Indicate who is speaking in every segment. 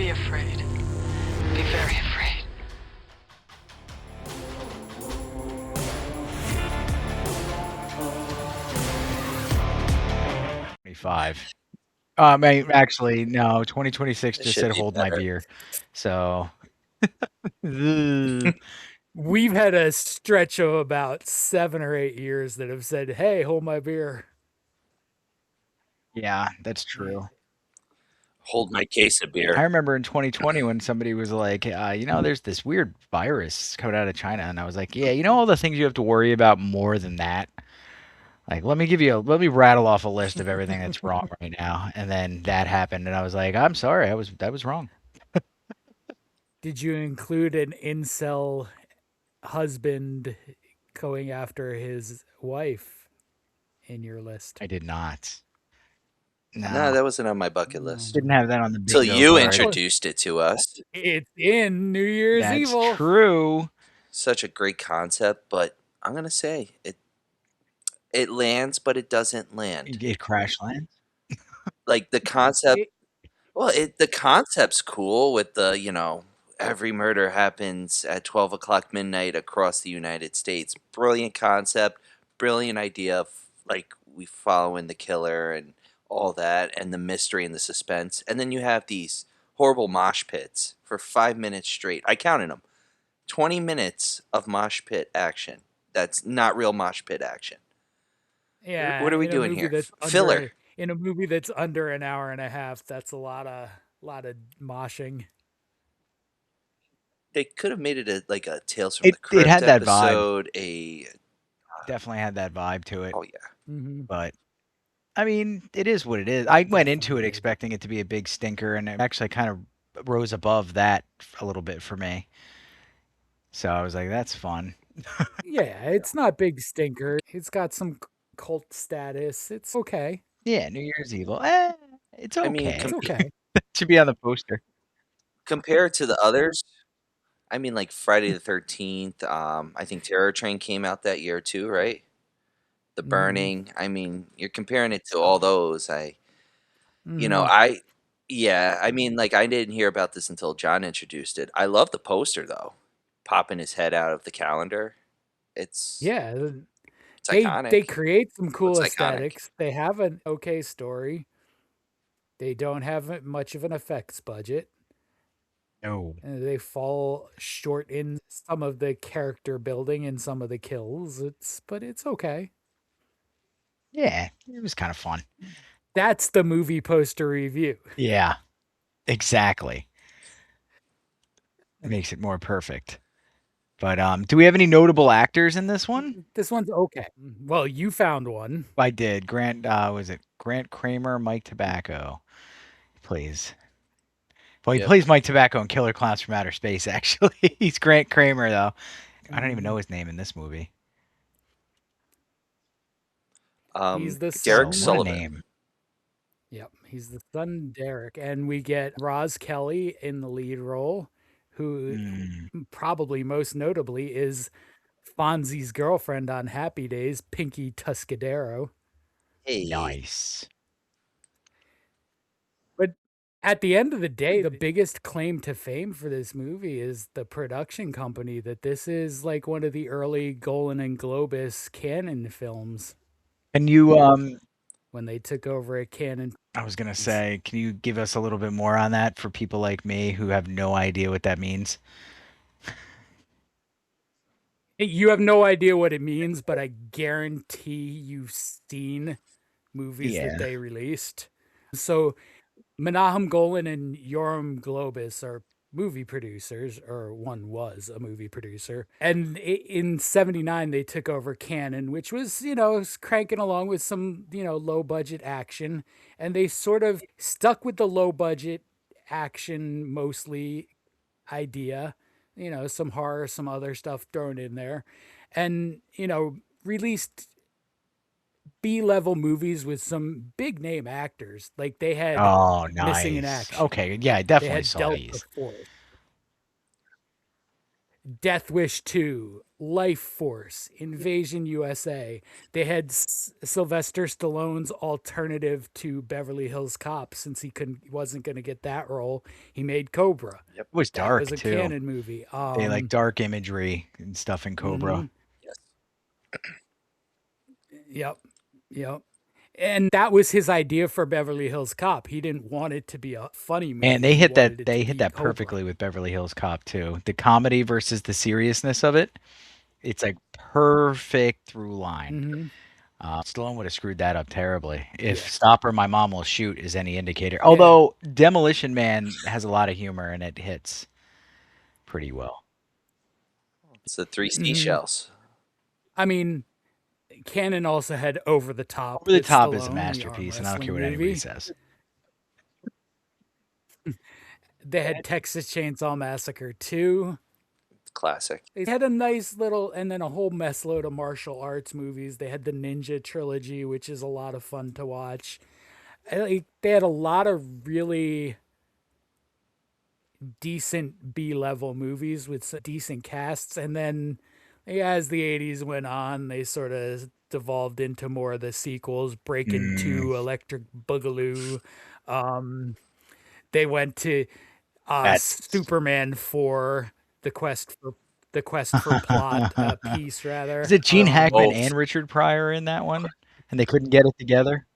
Speaker 1: Be afraid. Be very afraid.
Speaker 2: '25. Actually, no. 2026
Speaker 3: It
Speaker 2: just
Speaker 3: should
Speaker 2: said
Speaker 3: be
Speaker 2: hold my
Speaker 3: better.
Speaker 2: beer. So.
Speaker 4: We've had a stretch of about 7 or 8 years that have said, "Hey, hold my beer."
Speaker 2: Yeah, that's true.
Speaker 3: Hold my case of
Speaker 2: I
Speaker 3: beer.
Speaker 2: remember in 2020 when somebody was like, there's this weird virus coming out of China, and I was like, yeah, all the things you have to worry about more than that. Like, let me rattle off a list of everything that's wrong right now, and then that happened, and I was like, I'm sorry, that was wrong.
Speaker 4: Did you include an incel husband going after his wife in your list?
Speaker 2: I did not.
Speaker 3: No, that wasn't on my bucket
Speaker 4: No.
Speaker 3: list.
Speaker 2: Didn't have that on the
Speaker 3: Till
Speaker 2: bingo
Speaker 3: you
Speaker 2: card.
Speaker 3: introduced it to us.
Speaker 4: It's in New Year's
Speaker 2: That's
Speaker 4: Evil.
Speaker 2: true.
Speaker 3: Such a great concept, but I'm gonna say it lands, but it doesn't land.
Speaker 2: It crash lands.
Speaker 3: Like the concept.
Speaker 4: It-
Speaker 3: Well, the concept's cool with the every murder happens at 12 o'clock midnight across the United States. Brilliant concept, brilliant idea. Like we following the killer and all that, and the mystery and the suspense. And then you have these horrible mosh pits for 5 minutes straight. I counted them. 20 minutes of mosh pit action. That's not real mosh pit action.
Speaker 4: Yeah,
Speaker 3: What are we
Speaker 4: in a
Speaker 3: doing
Speaker 4: movie
Speaker 3: here?
Speaker 4: that's
Speaker 3: Filler.
Speaker 4: in a movie that's under an hour and a half, that's a lot of moshing.
Speaker 3: They could have made it like a Tales from
Speaker 2: It
Speaker 3: the Crypt
Speaker 2: had that vibe.
Speaker 3: episode.
Speaker 2: Definitely had that vibe to it.
Speaker 3: Oh yeah.
Speaker 4: Mm-hmm.
Speaker 2: But I mean, it is what it is. I went into
Speaker 4: Definitely
Speaker 2: it
Speaker 4: did.
Speaker 2: expecting it to be a big stinker, and it actually kind of rose above that a little bit for me. So I was like, that's fun.
Speaker 4: Yeah, it's not big stinker. It's got some cult status. It's okay.
Speaker 2: Yeah, New Year's Evil. It's okay.
Speaker 3: I mean,
Speaker 4: It's okay.
Speaker 2: It should be on the poster.
Speaker 3: compared to the others, I mean, like Friday the 13th. I think Terror Train came out that year too, right? The
Speaker 4: Mhm.
Speaker 3: Burning. I mean, you're comparing it to all those.
Speaker 4: Mhm.
Speaker 3: Yeah. I mean, like I didn't hear about this until John introduced it. I love the poster though, popping his head out of the calendar. It's
Speaker 4: Yeah,
Speaker 3: it's
Speaker 4: they
Speaker 3: iconic.
Speaker 4: create some cool
Speaker 3: Looks iconic.
Speaker 4: aesthetics. They have an okay story. They don't have much of an effects budget.
Speaker 2: No.
Speaker 4: And they fall short in some of the character building and some of the kills. But it's okay.
Speaker 2: Yeah, it was kind of fun.
Speaker 4: That's the movie poster review.
Speaker 2: Yeah, exactly. It makes it more perfect. But do we have any notable actors in this one?
Speaker 4: This one's okay. Well, you found one.
Speaker 2: I did. Was it Grant Kramer, Mike Tobacco? Please. Well, he
Speaker 3: Yep.
Speaker 2: plays Mike Tobacco in Killer Clowns from Outer Space, actually. He's Grant Kramer, though. I don't even know his name in this movie.
Speaker 4: He's the
Speaker 3: Derek
Speaker 4: son.
Speaker 2: What a
Speaker 3: Sullivan.
Speaker 2: name.
Speaker 4: Yep, he's the son Derek, and we get Roz Kelly in the lead role, who probably most notably is Fonzie's girlfriend on Happy Days, Pinky Tuscadero.
Speaker 3: Hey.
Speaker 2: Nice.
Speaker 4: But at the end of the day, the biggest claim to fame for this movie is the production company, that this is like one of the early Golan and Globus Canon films.
Speaker 2: Can you
Speaker 4: when they took over at Canon.
Speaker 2: I was gonna say, can you give us a little bit more on that for people like me who have no idea what that means?
Speaker 4: You have no idea what it means, but I guarantee you've seen movies that they released. So Menahem Golan and Yoram Globus are movie producers, or one was a movie producer. And in 79, they took over Canon, which was, cranking along with some, low budget action. And they sort of stuck with the low budget action mostly idea, some horror, some other stuff thrown in there. And, released B-level movies with some big name actors. Like they had Missing in Action.
Speaker 2: Okay, yeah, I definitely
Speaker 4: They had
Speaker 2: saw
Speaker 4: Delta
Speaker 2: these.
Speaker 4: Force. Death Wish 2, Life Force, Invasion USA. They had Sylvester Stallone's alternative to Beverly Hills Cop, since he wasn't going to get that role. He made Cobra.
Speaker 3: Yep.
Speaker 2: It was
Speaker 4: That
Speaker 2: dark
Speaker 4: was a
Speaker 2: too.
Speaker 4: canon movie.
Speaker 2: They like dark imagery and stuff in Cobra.
Speaker 3: Yes.
Speaker 4: Yep. And that was his idea for Beverly Hills Cop. He didn't want it to be a funny movie.
Speaker 2: And they
Speaker 4: He
Speaker 2: hit that.
Speaker 4: wanted it
Speaker 2: They
Speaker 4: to
Speaker 2: hit
Speaker 4: be
Speaker 2: that
Speaker 4: Cobra.
Speaker 2: perfectly with Beverly Hills Cop too. The comedy versus the seriousness of it. It's like perfect through line. Stallone would have screwed that up terribly. If
Speaker 4: Yeah.
Speaker 2: Stop or My Mom Will Shoot is any indicator. Although Demolition Man has a lot of humor and it hits pretty well.
Speaker 3: It's the three seashells.
Speaker 4: I mean, Canon also had Over the Top.
Speaker 2: Over the
Speaker 4: with
Speaker 2: Top is a
Speaker 4: Stallone, the arm
Speaker 2: masterpiece, and I don't care
Speaker 4: wrestling
Speaker 2: what anybody
Speaker 4: movie.
Speaker 2: says.
Speaker 4: They had Texas Chainsaw Massacre 2.
Speaker 3: Classic.
Speaker 4: They had a nice little, and then a whole mess load of martial arts movies. They had the Ninja Trilogy, which is a lot of fun to watch. They had a lot of really decent B-level movies with some decent casts. And then as the 80s went on, they sort of devolved into more of the sequels, Breakin' 2, Electric Boogaloo. They went to Superman 4, the quest for plot, peace rather.
Speaker 2: Is it Gene Hackman and Richard Pryor in that one? And they couldn't get it together?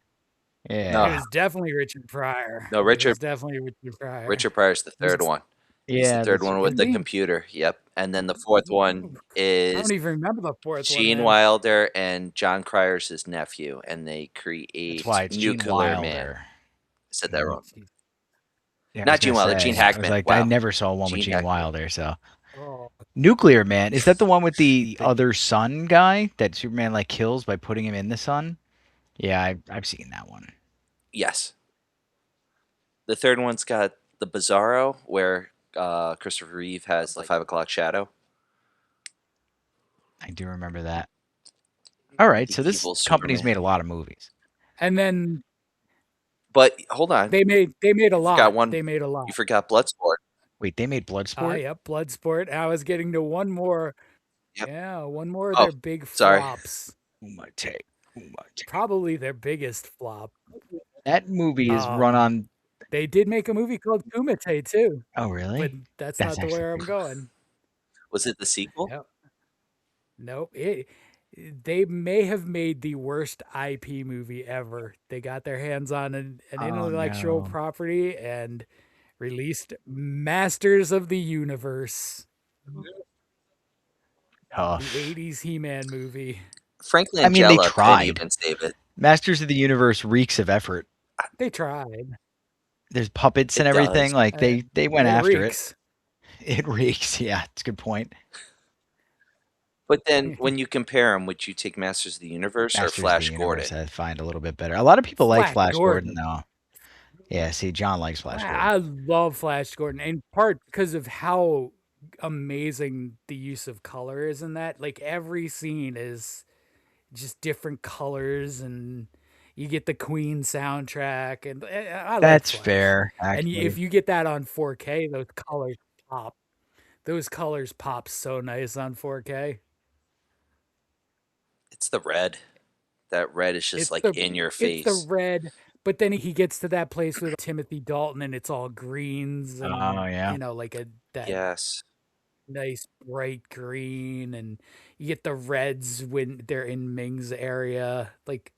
Speaker 2: Yeah.
Speaker 4: It was definitely Richard Pryor.
Speaker 3: No,
Speaker 4: It was definitely Richard Pryor.
Speaker 3: Richard Pryor's the third one. He's
Speaker 2: Yeah.
Speaker 3: the third one with the computer. Yep. And then the fourth one is
Speaker 4: I don't even remember the fourth one.
Speaker 3: Gene
Speaker 4: man.
Speaker 3: Wilder and John Cryer's his nephew, and they create
Speaker 2: That's why it's Gene
Speaker 3: Nuclear Man.
Speaker 2: Wilder.
Speaker 3: I said that wrong.
Speaker 2: Yeah,
Speaker 3: Not Gene Wilder, Gene Hackman.
Speaker 2: I was like,
Speaker 3: Wow.
Speaker 2: I never saw one with
Speaker 3: Gene
Speaker 2: Gene
Speaker 3: Hackman.
Speaker 2: Wilder, so.
Speaker 4: Oh,
Speaker 2: Nuclear Man, is that the one with the other sun guy that Superman like kills by putting him in the sun? Yeah, I've seen that one.
Speaker 3: Yes. The third one's got the Bizarro, where Christopher Reeve has the 5 o'clock shadow.
Speaker 2: I do remember that. All right,
Speaker 3: The
Speaker 2: so this
Speaker 3: evil
Speaker 2: company's
Speaker 3: Superman.
Speaker 2: made a lot of movies.
Speaker 4: and then
Speaker 3: But hold on,
Speaker 4: they made a lot.
Speaker 3: forgot one.
Speaker 4: They made a lot.
Speaker 3: You forgot Bloodsport.
Speaker 2: Wait, they made Bloodsport?
Speaker 4: Yep, Bloodsport. I was getting to one more.
Speaker 3: Yep.
Speaker 4: Yeah, one more of
Speaker 3: Oh,
Speaker 4: their big
Speaker 3: sorry.
Speaker 4: flops.
Speaker 2: Umate.
Speaker 4: Probably their biggest flop.
Speaker 2: That movie is run on.
Speaker 4: They did make a movie called Kumite too,
Speaker 2: Oh, really?
Speaker 4: but that's
Speaker 2: That's
Speaker 4: not the where I'm
Speaker 2: actually-
Speaker 4: going.
Speaker 3: Was it the sequel?
Speaker 4: Yep. Nope. They may have made the worst IP movie ever. They got their hands on an intellectual
Speaker 2: no.
Speaker 4: property and released Masters of the Universe,
Speaker 2: Tough.
Speaker 4: the 80s He-Man movie.
Speaker 3: Frank Langella
Speaker 2: I mean, they
Speaker 3: couldn't
Speaker 2: tried.
Speaker 3: even save it.
Speaker 2: Masters of the Universe reeks of effort.
Speaker 4: They tried.
Speaker 2: There's puppets and
Speaker 3: It
Speaker 2: everything.
Speaker 3: does.
Speaker 2: Like they went after
Speaker 4: reeks.
Speaker 2: it. It reeks. Yeah, it's a good point.
Speaker 3: But then when you compare them, would you take Masters of the Universe
Speaker 2: Masters
Speaker 3: or Flash
Speaker 2: of the Universe,
Speaker 3: Gordon?
Speaker 2: I find a little bit better. A lot of people like
Speaker 4: Flash
Speaker 2: Flash Gordon,
Speaker 4: Gordon.
Speaker 2: though. Yeah, see, John likes Flash Gordon.
Speaker 4: I love Flash Gordon, in part because of how amazing the use of color is in that. Like every scene is just different colors, and you get the Queen soundtrack, and I
Speaker 2: That's
Speaker 4: like Flash.
Speaker 2: fair.
Speaker 4: And
Speaker 2: Actually.
Speaker 4: if you get that on 4K, those colors pop. Those colors pop so nice on 4K.
Speaker 3: It's the red. That red is just
Speaker 4: It's
Speaker 3: in your face.
Speaker 4: It's the red, but then he gets to that place with Timothy Dalton, and it's all greens, and
Speaker 2: Oh, yeah.
Speaker 4: you know, like that
Speaker 3: Yes.
Speaker 4: nice bright green, and you get the reds when they're in Ming's area, like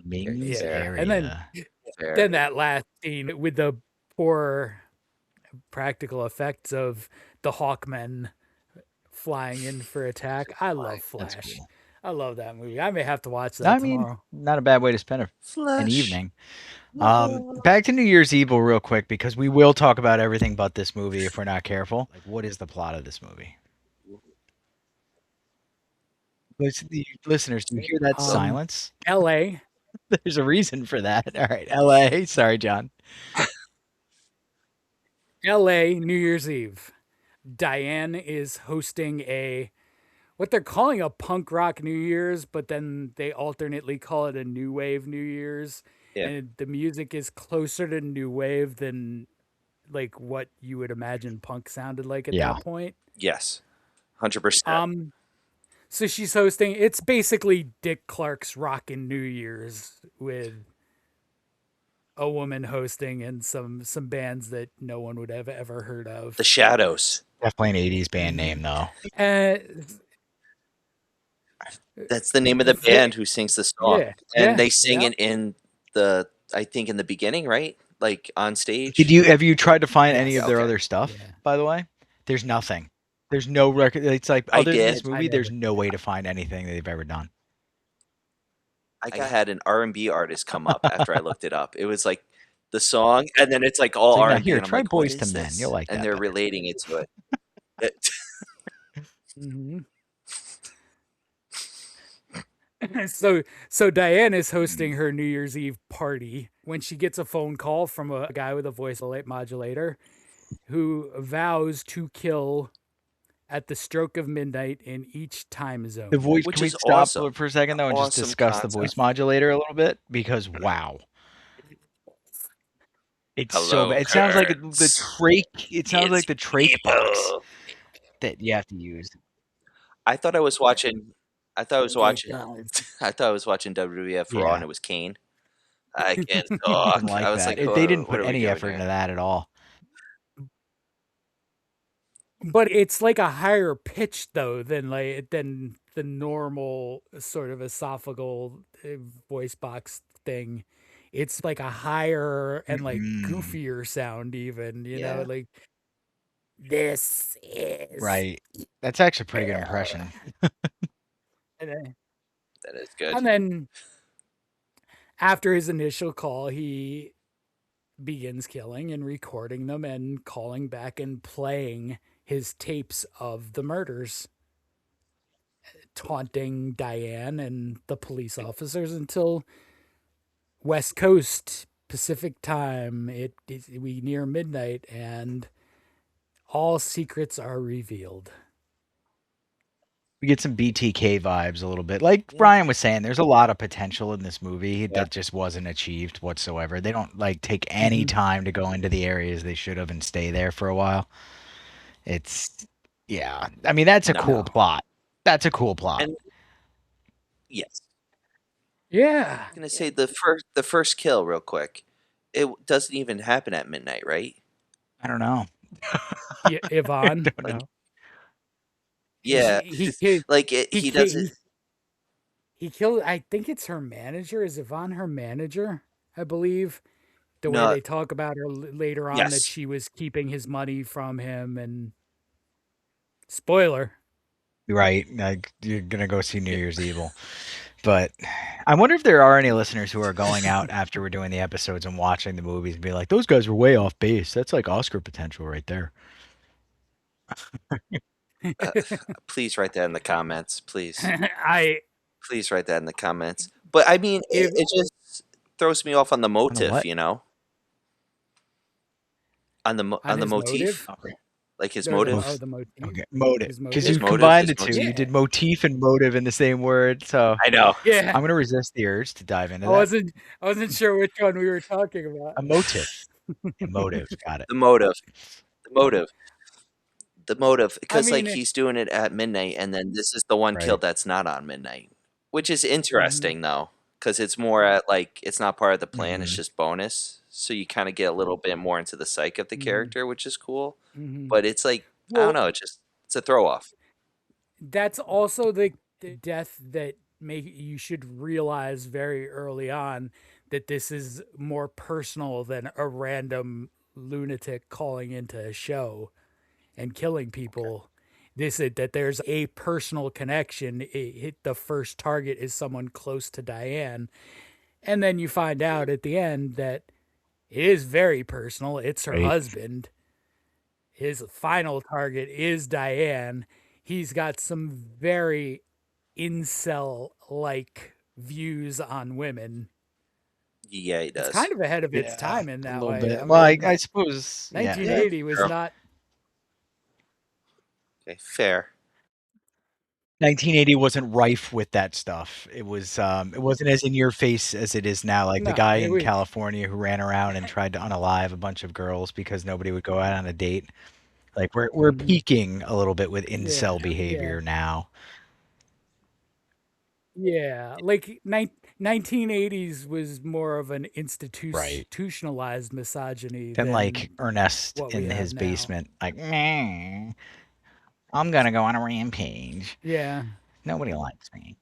Speaker 2: Ming's
Speaker 4: yeah.
Speaker 2: area.
Speaker 4: And then that last scene with the poor practical effects of the Hawkmen flying in for attack. I love Flash.
Speaker 2: That's cool.
Speaker 4: I love that movie. I may have to watch that tomorrow.
Speaker 2: Not a bad way to spend an
Speaker 3: Flash.
Speaker 2: evening. Back to New Year's Evil real quick, because we will talk about everything but this movie if we're not careful. Like, what is the plot of this movie? The listeners, do you hear that silence?
Speaker 4: L.A.
Speaker 2: There's a reason for that. All right, L.A. Sorry, John.
Speaker 4: L.A. New Year's Eve. Diane is hosting what they're calling a punk rock New Year's, but then they alternately call it a new wave New Year's.
Speaker 3: Yeah.
Speaker 4: And the music is closer to new wave than like what you would imagine punk sounded like at that point.
Speaker 3: Yes, 100%.
Speaker 4: So she's hosting. It's basically Dick Clark's Rockin' New Year's with a woman hosting and some bands that no one would have ever heard of.
Speaker 3: The Shadows.
Speaker 2: Definitely an 80s band name, though.
Speaker 3: That's the name of the band who sings the song.
Speaker 4: Yeah,
Speaker 3: And
Speaker 4: yeah,
Speaker 3: they sing
Speaker 4: yeah.
Speaker 3: it in I think in the beginning, right? Like on stage.
Speaker 2: Have you tried to find any
Speaker 4: Yes.
Speaker 2: of their
Speaker 3: Okay.
Speaker 2: other stuff,
Speaker 4: Yeah.
Speaker 2: by the way? There's nothing. There's no record. It's like,
Speaker 3: I
Speaker 2: other than this
Speaker 3: did.
Speaker 2: movie,
Speaker 4: I
Speaker 2: there's
Speaker 4: never-
Speaker 2: no way to find anything that they've ever done.
Speaker 3: I had an R&B artist come up after I looked it up. It was like the song, and then it's like all
Speaker 2: It's like, now,
Speaker 3: R&B,
Speaker 2: here,
Speaker 3: and I'm
Speaker 2: try
Speaker 3: like, what
Speaker 2: Boyz
Speaker 3: is
Speaker 2: II Men.
Speaker 3: this?
Speaker 2: You'll like
Speaker 3: and
Speaker 2: that
Speaker 3: they're
Speaker 2: better.
Speaker 3: relating it to it.
Speaker 4: Mhm. So Diane is hosting her New Year's Eve party when she gets a phone call from a guy with a voice modulator who vows to kill at the stroke of midnight in each time zone.
Speaker 2: The voice.
Speaker 3: Which
Speaker 2: Can we
Speaker 3: is
Speaker 2: stop
Speaker 3: awesome.
Speaker 2: for a second though and just
Speaker 3: Awesome
Speaker 2: discuss the voice modulator a little bit? Because wow, it's so bad. It sounds like the trach. It sounds like the trach box that you have to use.
Speaker 3: I thought I was watching. I thought I was watching. I thought I was watching WWF Raw,
Speaker 2: Yeah.
Speaker 3: and it was Kane. I can't talk.
Speaker 2: Something like
Speaker 3: I was
Speaker 2: that.
Speaker 3: like,
Speaker 2: They didn't
Speaker 3: what
Speaker 2: put
Speaker 3: are we
Speaker 2: any
Speaker 3: doing
Speaker 2: effort
Speaker 3: here?
Speaker 2: into that at all.
Speaker 4: But it's like a higher pitch though than the normal sort of esophageal voice box thing. It's like a higher and like goofier sound even, you know, like this is
Speaker 2: right. That's actually a pretty good impression.
Speaker 3: That is good.
Speaker 4: And then after his initial call, he begins killing and recording them and calling back and playing his tapes of the murders, taunting Diane and the police officers until West Coast Pacific time. We near midnight and all secrets are revealed.
Speaker 2: We get some BTK vibes a little bit. Like Brian was saying, there's a lot of potential in this movie that just wasn't achieved whatsoever. They don't like take any time to go into the areas they should have and stay there for a while. It's I mean, that's a cool plot. That's a cool plot.
Speaker 3: And yes.
Speaker 4: Yeah.
Speaker 3: I'm gonna say the first kill real quick. It doesn't even happen at midnight, right?
Speaker 2: I don't know.
Speaker 4: Yvonne.
Speaker 2: I don't know.
Speaker 3: Yeah, he doesn't.
Speaker 4: He killed. I think it's her manager. Is Yvonne her manager? I believe the way they talk about her later on that she was keeping his money from him. And spoiler,
Speaker 2: right? Like, you're gonna go see New Year's Evil, but I wonder if there are any listeners who are going out after we're doing the episodes and watching the movies and be like, "Those guys were way off base. That's like Oscar potential right there."
Speaker 3: Please write that in the comments, please. Please write that in the comments. But I mean, it just throws me off on the motive, you know, on the motif, like his motive.
Speaker 4: The motive.
Speaker 2: Okay, motive. Because you combined the two, you did motif and motive in the same word. So
Speaker 3: I know.
Speaker 4: Yeah,
Speaker 2: I'm gonna resist the urge to dive into that.
Speaker 4: I wasn't sure which one we were talking about.
Speaker 2: A motive. A motive. Got it.
Speaker 3: The motive. Because like he's doing it at midnight, and then this is the one kill that's not on midnight, which is interesting though, because it's more at like it's not part of the plan; it's just bonus. So you kind of get a little bit more into the psyche of the character, which is cool. But it's like I don't know, it's a throw off.
Speaker 4: That's also the death that you should realize very early on that this is more personal than a random lunatic calling into a show and killing people. That there's a personal connection. The first target is someone close to Diane, and then you find out at the end that it is very personal. It's her husband. His final target is Diane. He's got some very incel-like views on women.
Speaker 3: Yeah, he does.
Speaker 4: It's kind of ahead of its time in that way.
Speaker 2: Bit. Well, I suppose
Speaker 4: 1980 was not.
Speaker 3: Okay, fair.
Speaker 2: 1980 wasn't rife with that stuff. It was it wasn't as in your face as it is now. Like the guy in California who ran around and tried to unalive a bunch of girls because nobody would go out on a date. Like we're
Speaker 4: Mhm.
Speaker 2: peaking a little bit with
Speaker 4: Yeah,
Speaker 2: incel
Speaker 4: yeah,
Speaker 2: behavior now.
Speaker 4: yeah. Like 1980s was more of an
Speaker 2: Right.
Speaker 4: institutionalized misogyny
Speaker 2: Then like
Speaker 4: than
Speaker 2: Ernest
Speaker 4: what we
Speaker 2: in
Speaker 4: have
Speaker 2: his
Speaker 4: now.
Speaker 2: basement, like, "Meh, I'm gonna go on a rampage.
Speaker 4: Yeah.
Speaker 2: Nobody likes me."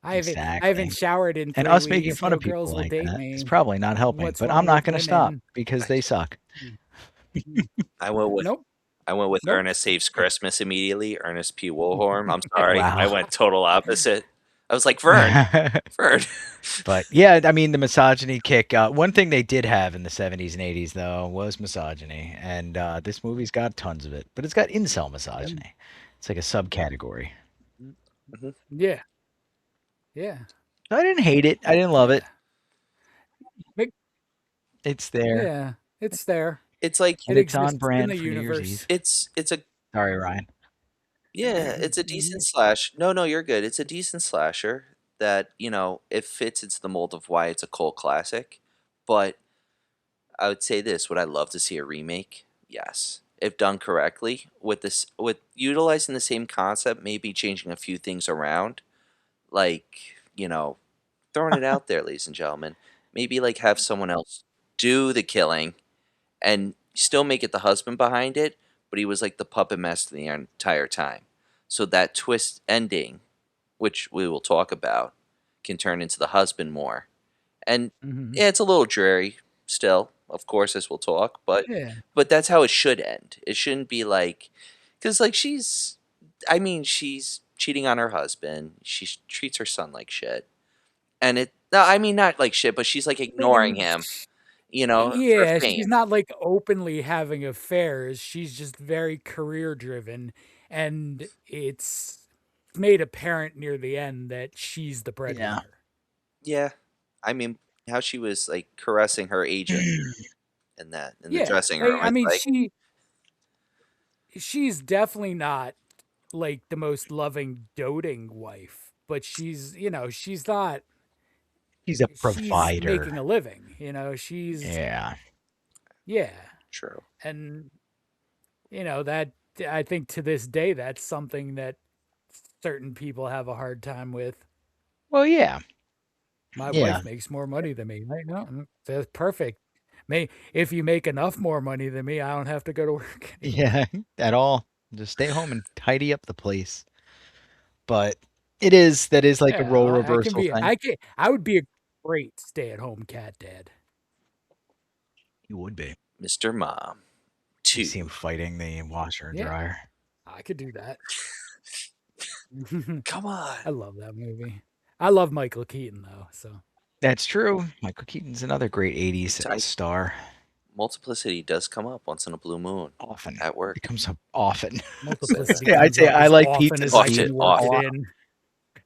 Speaker 4: I haven't
Speaker 2: Exactly.
Speaker 4: showered in
Speaker 2: And
Speaker 4: 3
Speaker 2: us making
Speaker 4: weeks.
Speaker 2: fun
Speaker 4: No
Speaker 2: of people
Speaker 4: girls will
Speaker 2: like
Speaker 4: date
Speaker 2: that is
Speaker 4: me.
Speaker 2: probably not helping,
Speaker 4: What's
Speaker 2: but I'm
Speaker 4: wrong
Speaker 2: not
Speaker 4: with
Speaker 2: gonna stop
Speaker 4: women?
Speaker 2: because they suck.
Speaker 4: Mm, mm.
Speaker 3: I went with
Speaker 4: Nope.
Speaker 3: I went with
Speaker 4: Nope.
Speaker 3: Ernest Saves Christmas immediately. Ernest P. Wilhorn. I'm sorry, I
Speaker 2: Wow.
Speaker 3: went total opposite. I was like Vern. Vern.
Speaker 2: But yeah, I mean the misogyny kick. One thing they did have in the 70s and 80s though was misogyny, and this movie's got tons of it. But it's got incel
Speaker 4: Mm,
Speaker 2: misogyny. It's like a subcategory.
Speaker 4: mm.
Speaker 3: Mhm.
Speaker 4: Yeah. Yeah.
Speaker 2: I didn't hate it. I didn't love it.
Speaker 4: Yeah. Make
Speaker 2: It's there,
Speaker 4: Yeah, it's there.
Speaker 3: It's like
Speaker 2: and
Speaker 4: It
Speaker 2: it's on
Speaker 4: exists in
Speaker 2: brand
Speaker 4: the
Speaker 2: for New Year's Eve.
Speaker 4: universe.
Speaker 3: it's a
Speaker 2: Sorry, Ryan.
Speaker 3: yeah, it's a decent
Speaker 4: Mhm.
Speaker 3: slash. No, you're good. It's a decent slasher that, it fits into the mold of why it's a cult classic. But I would say this, would I love to see a remake? Yes. If done correctly, with utilizing the same concept, maybe changing a few things around, like, throwing it out there, ladies and gentlemen. Maybe like have someone else do the killing and still make it the husband behind it, but he was like the puppet master the entire time. So that twist ending, which we will talk about, can turn into the husband more. And
Speaker 4: Mhm.
Speaker 3: yeah, it's a little dreary still, of course, as we'll talk, but
Speaker 4: Yeah.
Speaker 3: that's how it should end. It shouldn't be like, because like she's cheating on her husband. She treats her son like shit, and no, I mean not like shit, but she's like
Speaker 4: I mean,
Speaker 3: ignoring him, for
Speaker 4: yeah, she's
Speaker 3: fame.
Speaker 4: not, like, openly having affairs, she's just very career driven, and it's made apparent near the end that she's the
Speaker 2: Yeah.
Speaker 4: breadwinner.
Speaker 3: Yeah, I mean how she was like caressing her agent in the
Speaker 4: Yeah,
Speaker 3: dressing
Speaker 4: like,
Speaker 3: room.
Speaker 4: I
Speaker 3: It's
Speaker 4: mean,
Speaker 3: like,
Speaker 4: she's definitely not, like, the most loving, doting wife, but she's not
Speaker 2: He's a
Speaker 4: she's
Speaker 2: provider.
Speaker 4: making a living, she's
Speaker 2: Yeah.
Speaker 4: yeah,
Speaker 3: true.
Speaker 4: and, that I think to this day, that's something that certain people have a hard time with.
Speaker 2: Well, yeah.
Speaker 4: My
Speaker 2: Yeah.
Speaker 4: wife makes more money than me. I know, that's perfect. If you make enough more money than me, I don't have to go to work anymore.
Speaker 2: Yeah. At all. Just stay home and tidy up the place. But that is like a
Speaker 4: Yeah,
Speaker 2: role
Speaker 4: I can
Speaker 2: reversal
Speaker 4: be
Speaker 2: thing.
Speaker 4: I would be a great stay-at-home cat dad.
Speaker 2: You would be.
Speaker 3: Mr. Mom
Speaker 2: You see
Speaker 3: 2.
Speaker 2: him fighting the washer and
Speaker 4: Yeah,
Speaker 2: dryer.
Speaker 4: I could do that.
Speaker 3: Come on.
Speaker 4: I love that movie. I love Michael Keaton though, so
Speaker 2: That's true. Michael Keaton's another great 80s
Speaker 3: I,
Speaker 2: star.
Speaker 3: multiplicity does come up once in a blue moon
Speaker 2: Often.
Speaker 3: at
Speaker 2: It
Speaker 3: work.
Speaker 2: comes up often.
Speaker 4: multiplicity
Speaker 2: I'd
Speaker 4: comes
Speaker 2: say
Speaker 4: up
Speaker 2: I
Speaker 4: as
Speaker 2: like
Speaker 4: often
Speaker 2: Pizza
Speaker 4: as I
Speaker 2: Steve
Speaker 3: Often,
Speaker 4: can work
Speaker 2: a
Speaker 4: it
Speaker 3: often.
Speaker 2: lot.
Speaker 4: in.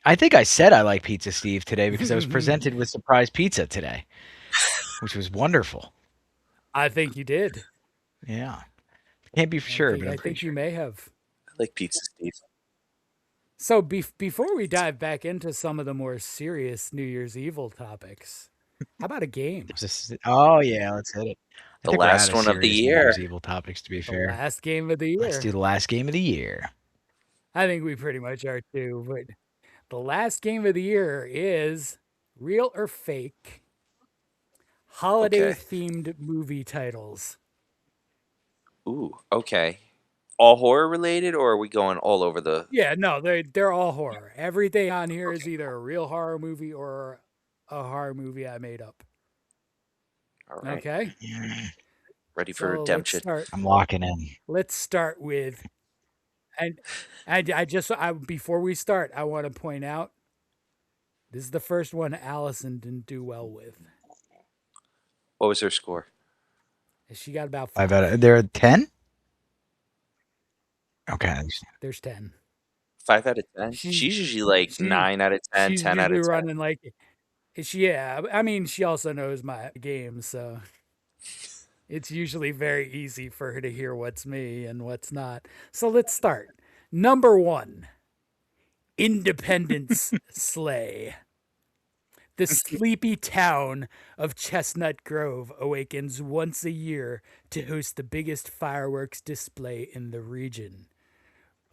Speaker 2: I think I said I like Pizza Steve today because I was presented with surprise pizza today, which was wonderful.
Speaker 4: I think you did.
Speaker 2: Yeah. Can't be for sure, but
Speaker 4: I
Speaker 2: I'm pretty
Speaker 4: think you
Speaker 2: sure.
Speaker 4: may have.
Speaker 3: I like Pizza Steve.
Speaker 4: So before we dive back into some of the more serious New Year's Evil topics, how about a game?
Speaker 2: Oh, yeah, let's hit it. I
Speaker 3: The
Speaker 2: think we're out
Speaker 3: last
Speaker 2: of
Speaker 3: one of the
Speaker 2: serious New
Speaker 3: year.
Speaker 2: Year's Evil topics, to be
Speaker 4: The
Speaker 2: fair.
Speaker 4: last game of the
Speaker 2: Let's do
Speaker 4: year.
Speaker 2: the last game of the year.
Speaker 4: I think we pretty much are too, but the last game of the year is real or fake holiday
Speaker 3: Okay.
Speaker 4: themed movie titles.
Speaker 3: Ooh, okay. All horror related, or are we going all over the.
Speaker 4: Yeah, no, they're all horror. Everything on here is either a real horror movie or a horror movie I made up.
Speaker 3: All right.
Speaker 4: Okay?
Speaker 3: Ready for
Speaker 4: So let's
Speaker 3: redemption.
Speaker 4: start
Speaker 2: I'm locking in.
Speaker 4: let's start with and I before we start, I want to point out this is the first one Allison didn't do well with.
Speaker 3: What was her score?
Speaker 4: She got about
Speaker 2: I
Speaker 4: 5.
Speaker 2: bet they're 10? Okay.
Speaker 4: There's 10.
Speaker 3: 5 out of 10?
Speaker 4: She's
Speaker 3: She's usually like
Speaker 4: she
Speaker 3: 9 out of 10,
Speaker 4: she's
Speaker 3: 10 out
Speaker 4: usually
Speaker 3: of 10.
Speaker 4: running like yeah, I mean she also knows my game, so it's usually very easy for her to hear what's me and what's not. So let's start. Number 1, Independence Slay. The sleepy town of Chestnut Grove awakens once a year to host the biggest fireworks display in the region.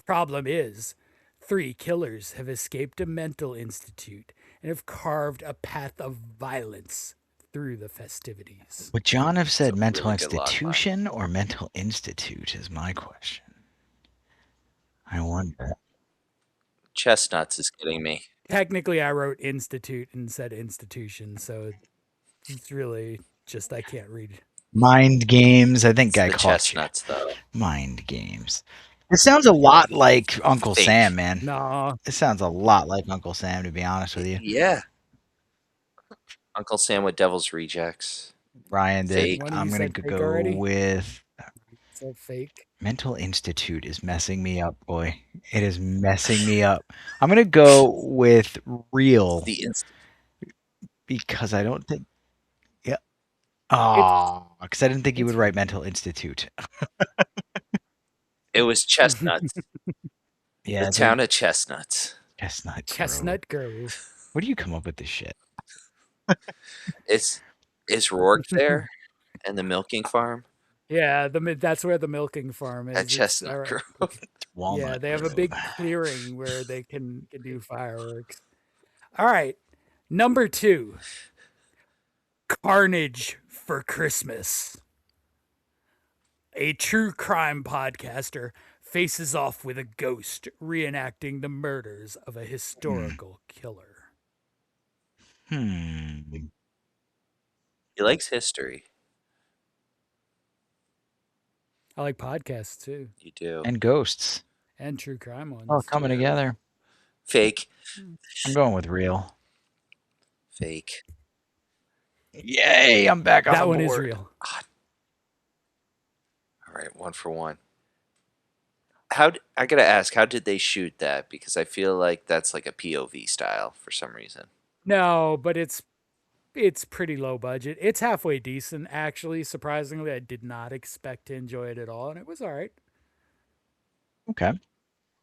Speaker 4: Problem is, 3 killers have escaped a mental institute and have carved a path of violence through the festivities.
Speaker 2: Would John have said
Speaker 3: a
Speaker 2: mental
Speaker 3: really good log line.
Speaker 2: institution or mental institute is my question. I wonder.
Speaker 3: Chestnuts is getting me.
Speaker 4: Technically, I wrote institute and said institution, so it's really just I can't read.
Speaker 2: Mind games. I think
Speaker 3: It's
Speaker 2: I
Speaker 3: the
Speaker 2: caught
Speaker 3: chestnuts, though.
Speaker 2: you. Mind games. It sounds a lot like Uncle
Speaker 3: Fake.
Speaker 2: Sam, man.
Speaker 4: No,
Speaker 2: It sounds a lot like Uncle Sam, to be honest with you.
Speaker 3: Yeah. Uncle Sam with Devil's Rejects.
Speaker 2: Ryan did.
Speaker 3: Fake.
Speaker 4: One of
Speaker 2: I'm
Speaker 4: you
Speaker 2: going
Speaker 4: said
Speaker 2: to
Speaker 4: fake
Speaker 2: go
Speaker 4: already?
Speaker 2: with
Speaker 4: so fake.
Speaker 2: mental institute is messing me up, boy. It is messing me up. I'm going to go with real
Speaker 3: The
Speaker 2: because I don't think. Yeah. Oh, because I didn't think you
Speaker 4: it's
Speaker 2: would write mental institute.
Speaker 3: It was Chestnuts.
Speaker 2: Yeah.
Speaker 3: The town of Chestnuts.
Speaker 2: Chestnut. Grove.
Speaker 4: Chestnut Grove.
Speaker 2: Where do you come up with this shit?
Speaker 3: Is Rourke there? And the milking farm?
Speaker 4: Yeah, that's where the milking farm is.
Speaker 3: At
Speaker 4: It's-
Speaker 3: Chestnut
Speaker 4: all right.
Speaker 3: Grove.
Speaker 2: Walnut.
Speaker 4: Yeah, they have a
Speaker 2: Grove.
Speaker 4: big clearing where they can do fireworks. All right, number 2, Carnage for Christmas. A true crime podcaster faces off with a ghost reenacting the murders of a historical killer.
Speaker 2: Hmm.
Speaker 3: He likes history.
Speaker 4: I like podcasts too,
Speaker 3: You do.
Speaker 2: And ghosts.
Speaker 4: and true crime ones.
Speaker 2: Oh, coming together.
Speaker 3: Fake.
Speaker 2: I'm going with real.
Speaker 3: Fake.
Speaker 2: Yay! I'm back on
Speaker 4: That
Speaker 2: the
Speaker 4: one
Speaker 2: board.
Speaker 4: is real.
Speaker 3: All right, 1 for 1. I gotta ask, how did they shoot that? Because I feel like that's like a POV style for some reason.
Speaker 4: No, but it's pretty low budget. It's halfway decent, actually. Surprisingly, I did not expect to enjoy it at all, and it was all right.
Speaker 2: Okay.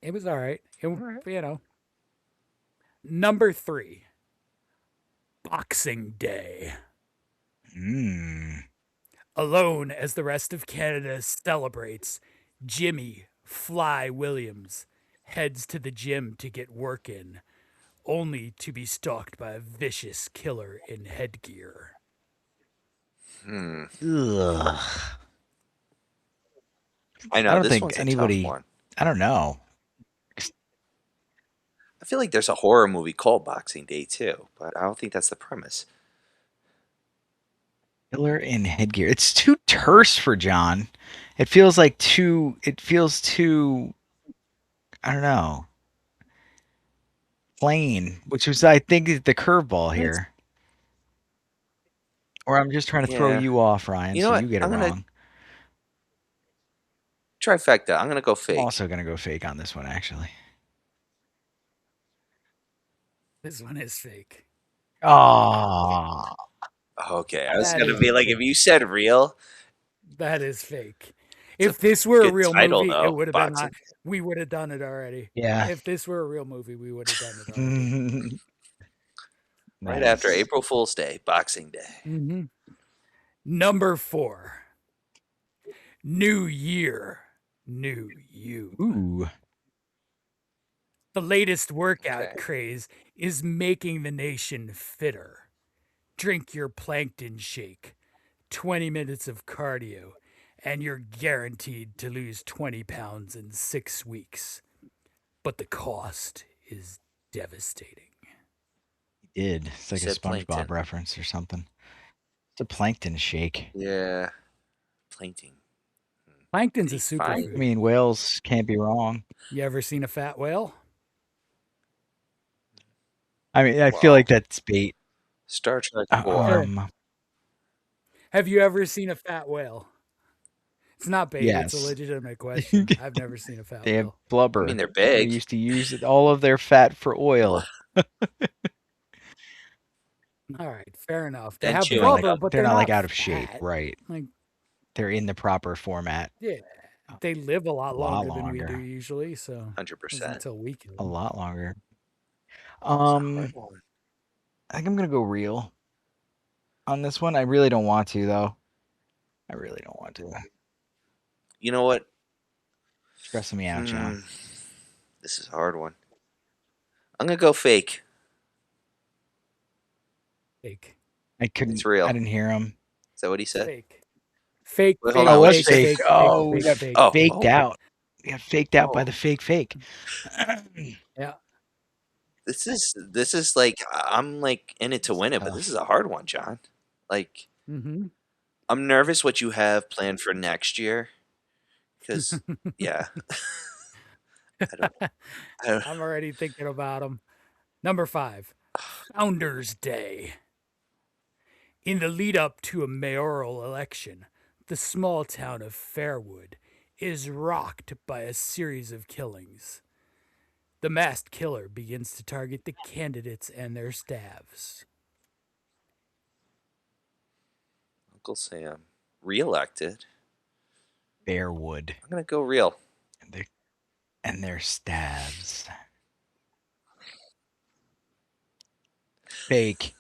Speaker 4: It was all right. You know. Number 3, Boxing Day. Alone as the rest of Canada celebrates, Jimmy Fly Williams heads to the gym to get work in, only to be stalked by a vicious killer in headgear.
Speaker 2: Ugh.
Speaker 3: I know,
Speaker 2: I don't
Speaker 3: this
Speaker 2: think
Speaker 3: one's a
Speaker 2: anybody.
Speaker 3: tough one.
Speaker 2: I don't know.
Speaker 3: I feel like there's a horror movie called Boxing Day too, but I don't think that's the premise.
Speaker 2: Killer in headgear. It's too terse for John. It feels like too. It feels too. I don't know. Plain, which was I think is the curveball here. Or I'm just trying to throw
Speaker 3: Yeah.
Speaker 2: you off, Ryan,
Speaker 3: You know
Speaker 2: so
Speaker 3: what?
Speaker 2: you get it
Speaker 3: I'm gonna
Speaker 2: wrong.
Speaker 3: Trifecta. I'm gonna go
Speaker 2: I'm
Speaker 3: fake.
Speaker 2: also gonna go fake on this one, actually.
Speaker 4: This one is fake.
Speaker 2: Oh,
Speaker 3: Okay, I was
Speaker 4: That
Speaker 3: gonna
Speaker 4: is
Speaker 3: be like,
Speaker 4: fake.
Speaker 3: if you said real,
Speaker 4: That is fake.
Speaker 3: It's
Speaker 4: If this were a
Speaker 3: good
Speaker 4: real
Speaker 3: title,
Speaker 4: movie,
Speaker 3: though,
Speaker 4: it would have been
Speaker 3: Boxing.
Speaker 4: we would have done it already.
Speaker 2: yeah.
Speaker 4: If this were a real movie, we would have done it already.
Speaker 3: right after
Speaker 2: Nice.
Speaker 3: April Fool's Day, Boxing Day.
Speaker 4: Mm-hmm. Number 4, New Year, New You.
Speaker 2: Ooh.
Speaker 4: The latest workout
Speaker 3: Okay.
Speaker 4: craze is making the nation fitter. Drink your plankton shake, 20 minutes of cardio, and you're guaranteed to lose 20 pounds in 6 weeks. But the cost is devastating.
Speaker 2: He did. It's like a
Speaker 3: said
Speaker 2: SpongeBob
Speaker 3: plankton.
Speaker 2: reference or something. It's a plankton shake.
Speaker 3: Yeah, plankton.
Speaker 4: Plankton's
Speaker 3: Did
Speaker 4: a
Speaker 3: he find-
Speaker 2: I
Speaker 4: superfood.
Speaker 2: mean, whales can't be wrong.
Speaker 4: You ever seen a fat whale?
Speaker 2: I mean, I feel
Speaker 3: Wow.
Speaker 2: like that's bait.
Speaker 3: Star Trek 4.
Speaker 4: Have you ever seen a fat whale? It's not bait. It's a
Speaker 2: Yes.
Speaker 4: legitimate question. I've never seen a fat
Speaker 2: They have
Speaker 4: whale.
Speaker 2: blubber.
Speaker 3: I mean, they're
Speaker 2: They
Speaker 3: big.
Speaker 2: used to use all of their fat for oil.
Speaker 4: All right, fair enough. They
Speaker 3: And
Speaker 4: have
Speaker 3: chewing
Speaker 4: blubber,
Speaker 3: gum.
Speaker 4: but
Speaker 2: They're not like
Speaker 4: not
Speaker 2: out of shape,
Speaker 4: fat.
Speaker 2: right?
Speaker 4: Like,
Speaker 2: They're in the proper format.
Speaker 4: yeah, they live a lot
Speaker 2: A lot
Speaker 4: longer than we do
Speaker 2: longer.
Speaker 4: usually. So
Speaker 3: 100%.
Speaker 4: until we can.
Speaker 2: A lot longer.
Speaker 3: It's a hard one.
Speaker 2: I think I'm gonna go real on this one. I really don't want to though. I really don't want to.
Speaker 3: You know what?
Speaker 2: Stressing me out, John.
Speaker 3: This is a hard one. I'm gonna go fake.
Speaker 4: Fake.
Speaker 2: I couldn't.
Speaker 3: It's real.
Speaker 2: I didn't hear him.
Speaker 3: Is that what he said?
Speaker 4: Fake. Fake.
Speaker 3: Wait,
Speaker 4: Fake.
Speaker 3: hold on,
Speaker 2: Oh,
Speaker 3: what'd
Speaker 2: what's
Speaker 3: you say?
Speaker 2: fake? Oh, we got
Speaker 4: fake.
Speaker 3: Oh,
Speaker 2: faked
Speaker 3: oh.
Speaker 2: out. We got faked out by
Speaker 3: Oh.
Speaker 2: the fake.
Speaker 4: Yeah.
Speaker 3: This is like I'm like in it to win it, but this is a hard one, John. Like
Speaker 4: Mm-hmm.
Speaker 3: I'm nervous what you have planned for next year, because yeah, I don't.
Speaker 4: I'm already thinking about them. Number 5, Founders Day. In the lead up to a mayoral election, the small town of Fairwood is rocked by a series of killings. The masked killer begins to target the candidates and their staffs.
Speaker 3: Uncle Sam reelected.
Speaker 2: Bearwood
Speaker 3: I'm gonna go real.
Speaker 2: and their stabs. Fake.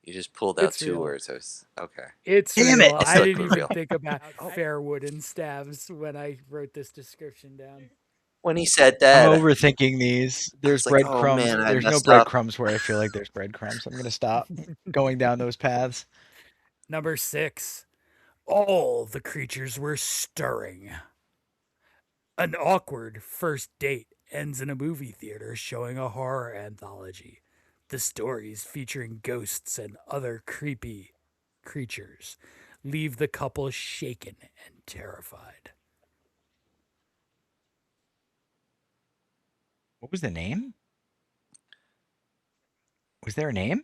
Speaker 3: You just pulled out
Speaker 4: It's
Speaker 3: two
Speaker 4: real.
Speaker 3: words. Okay.
Speaker 4: It's
Speaker 2: Damn
Speaker 4: real.
Speaker 2: it.
Speaker 3: I'll
Speaker 4: I
Speaker 3: still
Speaker 4: didn't
Speaker 3: go
Speaker 4: even
Speaker 3: real.
Speaker 4: think about Fairwood and staves when I wrote this description down.
Speaker 3: When he said
Speaker 2: I'm
Speaker 3: that,
Speaker 2: overthinking these. There's
Speaker 3: like, oh,
Speaker 2: breadcrumbs.
Speaker 3: man, I
Speaker 2: There's no
Speaker 3: messed up.
Speaker 2: breadcrumbs where I feel like there's breadcrumbs. I'm gonna stop going down those paths.
Speaker 4: Number 6, all the creatures were stirring. An awkward first date ends in a movie theater showing a horror anthology. The stories featuring ghosts and other creepy creatures leave the couple shaken and terrified.
Speaker 2: What was the name? Was there a name?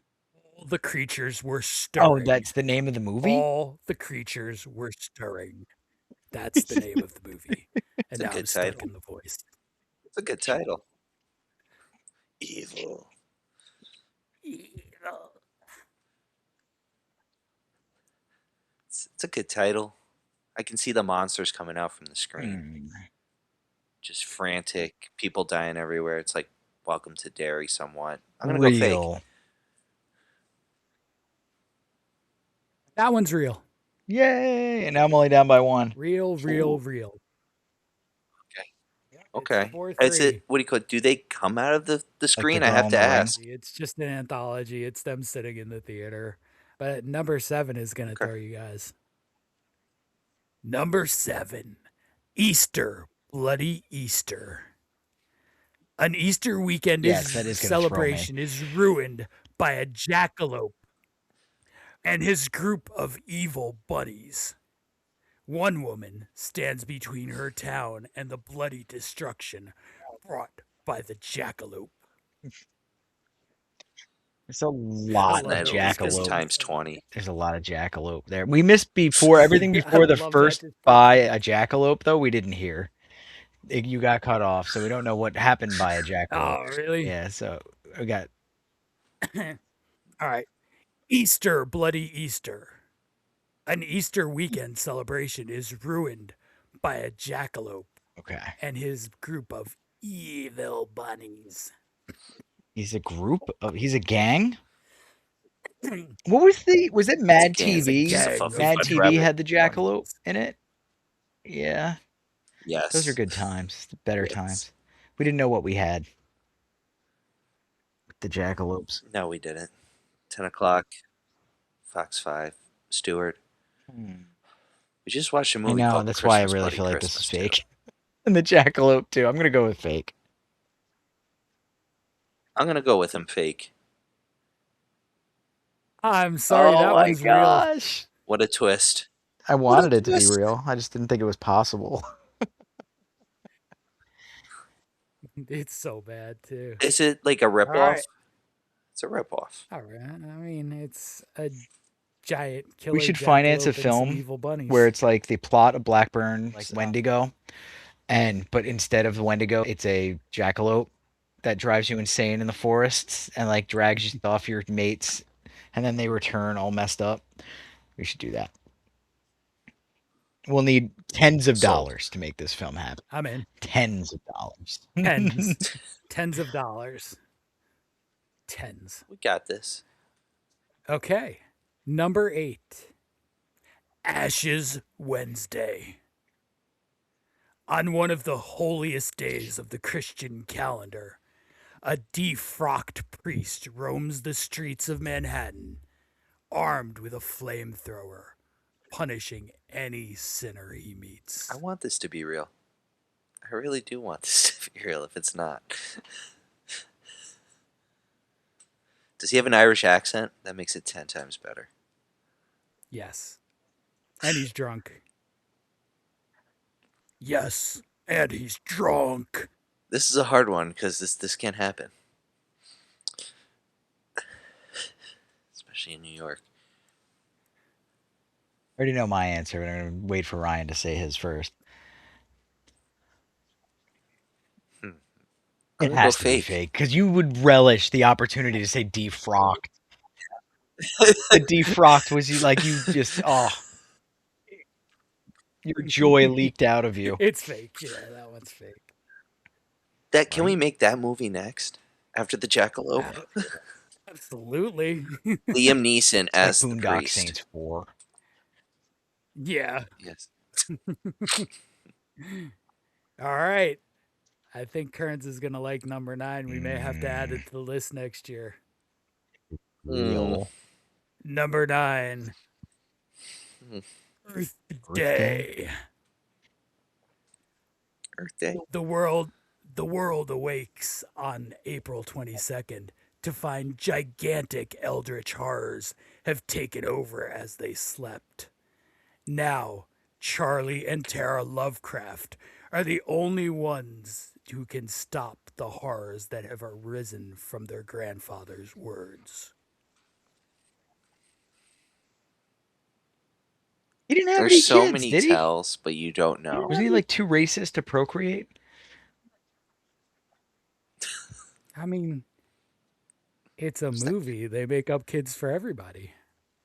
Speaker 4: All the creatures were
Speaker 2: Oh,
Speaker 4: stirring.
Speaker 2: that's the name of the movie?
Speaker 4: All the creatures were stirring. That's the name of the movie.
Speaker 3: It's
Speaker 4: And
Speaker 3: a
Speaker 4: now I'm
Speaker 3: good
Speaker 4: stuck
Speaker 3: title.
Speaker 4: in the voice.
Speaker 3: It's a good title. Evil. It's a good title. I can see the monsters coming out from the screen. Just frantic, people dying everywhere. It's like Welcome to Derry somewhat. I'm gonna go fake.
Speaker 2: Real.
Speaker 4: That one's real.
Speaker 2: Yay! And now I'm only down by one.
Speaker 4: Real.
Speaker 3: Okay.
Speaker 4: It's
Speaker 3: Okay.
Speaker 4: 4-3.
Speaker 3: Is it, what do you call it? Do they come out of the screen? I have
Speaker 2: girl
Speaker 3: to
Speaker 2: in the ring?
Speaker 3: ask.
Speaker 4: It's just an anthology. It's them sitting in the theater. But number 7 is going to
Speaker 3: Okay.
Speaker 4: throw you guys. Number 7, Easter, Bloody Easter. An Easter weekend
Speaker 2: Yes, that is gonna throw me.
Speaker 4: celebration is ruined by a jackalope and his group of evil bunnies. One woman stands between her town and the bloody destruction brought by the jackalope.
Speaker 2: There's a lot of
Speaker 3: Night Lucas
Speaker 2: jackalope.
Speaker 3: times 20.
Speaker 2: There's a lot of jackalope there. We missed before everything before the
Speaker 4: love that
Speaker 2: first
Speaker 4: just
Speaker 2: by a jackalope, though. We didn't hear. You got cut off, so we don't know what happened by a jackalope.
Speaker 4: Oh, really?
Speaker 2: Yeah, so we got
Speaker 4: All right. Easter, Bloody Easter. An Easter weekend celebration is ruined by a jackalope
Speaker 2: okay.
Speaker 4: and his group of evil bunnies.
Speaker 2: He's a group of. He's a gang. What was it Mad
Speaker 3: gang. It's a
Speaker 2: TV?
Speaker 3: gang. It's a
Speaker 2: Mad
Speaker 3: fucking
Speaker 2: TV
Speaker 3: rebel.
Speaker 2: had the jackalope in it. Yeah,
Speaker 3: Yes.
Speaker 2: those are good times. Better
Speaker 3: Yes.
Speaker 2: times. We didn't know what we had with the jackalopes.
Speaker 3: No, we didn't. 10 o'clock. Fox 5. Stewart. We just watched a
Speaker 2: I
Speaker 3: movie
Speaker 2: know.
Speaker 3: called
Speaker 2: That's
Speaker 3: The
Speaker 2: why I
Speaker 3: Christmas
Speaker 2: really
Speaker 3: Bloody
Speaker 2: feel like this is
Speaker 3: Christmas, too.
Speaker 2: fake. And the jackalope too. I'm gonna go with fake.
Speaker 3: I'm gonna go with him fake.
Speaker 4: I'm sorry, that one's real.
Speaker 2: gosh.
Speaker 3: What a twist.
Speaker 2: I wanted it to be
Speaker 3: twist.
Speaker 2: real. I just didn't think it was possible.
Speaker 4: It's so bad, too.
Speaker 3: Is it like a ripoff?
Speaker 4: right.
Speaker 3: It's a ripoff.
Speaker 4: All right. I mean, it's a giant killer
Speaker 2: We should finance a
Speaker 4: jackalope and some
Speaker 2: film
Speaker 4: evil bunnies.
Speaker 2: where it's like the plot of Blackburn, like Wendigo, but instead of Wendigo, it's a jackalope that drives you insane in the forests and like drags you off your mates, and then they return all messed up. We should do that. We'll need tens of
Speaker 3: Sold.
Speaker 2: dollars to make this film happen.
Speaker 4: I'm in.
Speaker 2: Tens of dollars.
Speaker 4: Tens of dollars. 10s.
Speaker 3: We got this.
Speaker 4: Okay. Number 8. Ashes Wednesday. On one of the holiest days of the Christian calendar, a defrocked priest roams the streets of Manhattan, armed with a flamethrower, punishing any sinner he meets.
Speaker 3: I want this to be real. I really do want this to be real if it's not. Does he have an Irish accent? That makes it 10 times better.
Speaker 4: Yes. And he's drunk. Yes, and he's drunk.
Speaker 3: This is a hard one because this can't happen. Especially in New York.
Speaker 2: I already know my answer, but I'm going to wait for Ryan to say his first.
Speaker 3: I'm
Speaker 2: It
Speaker 3: gonna
Speaker 2: has
Speaker 3: go
Speaker 2: to be
Speaker 3: fake.
Speaker 2: fake because you would relish the opportunity to say defrocked. The defrocked was like you just your joy leaked out of you.
Speaker 4: It's fake. Yeah, that one's fake.
Speaker 3: Can we make that movie next after the Jackalope?
Speaker 4: Absolutely.
Speaker 3: Liam Neeson
Speaker 2: It's like
Speaker 3: as the
Speaker 2: Boondock
Speaker 3: priest.
Speaker 2: Saints 4.
Speaker 4: Yeah.
Speaker 3: Yes.
Speaker 4: All right. I think Kearns is going to like number 9. We may have to add it to the list next year.
Speaker 2: Real.
Speaker 4: Number 9. Earth Day.
Speaker 3: Earth Day.
Speaker 4: The world awakes on April 22nd to find gigantic eldritch horrors have taken over as they slept. Now, Charlie and Tara Lovecraft are the only ones who can stop the horrors that have arisen from their grandfather's words.
Speaker 2: He didn't have any
Speaker 3: There's so
Speaker 2: kids,
Speaker 3: many
Speaker 2: did he?
Speaker 3: tells, but you don't know.
Speaker 2: Wasn't he like too racist to procreate?
Speaker 4: I mean, it's a movie. They make up kids for everybody.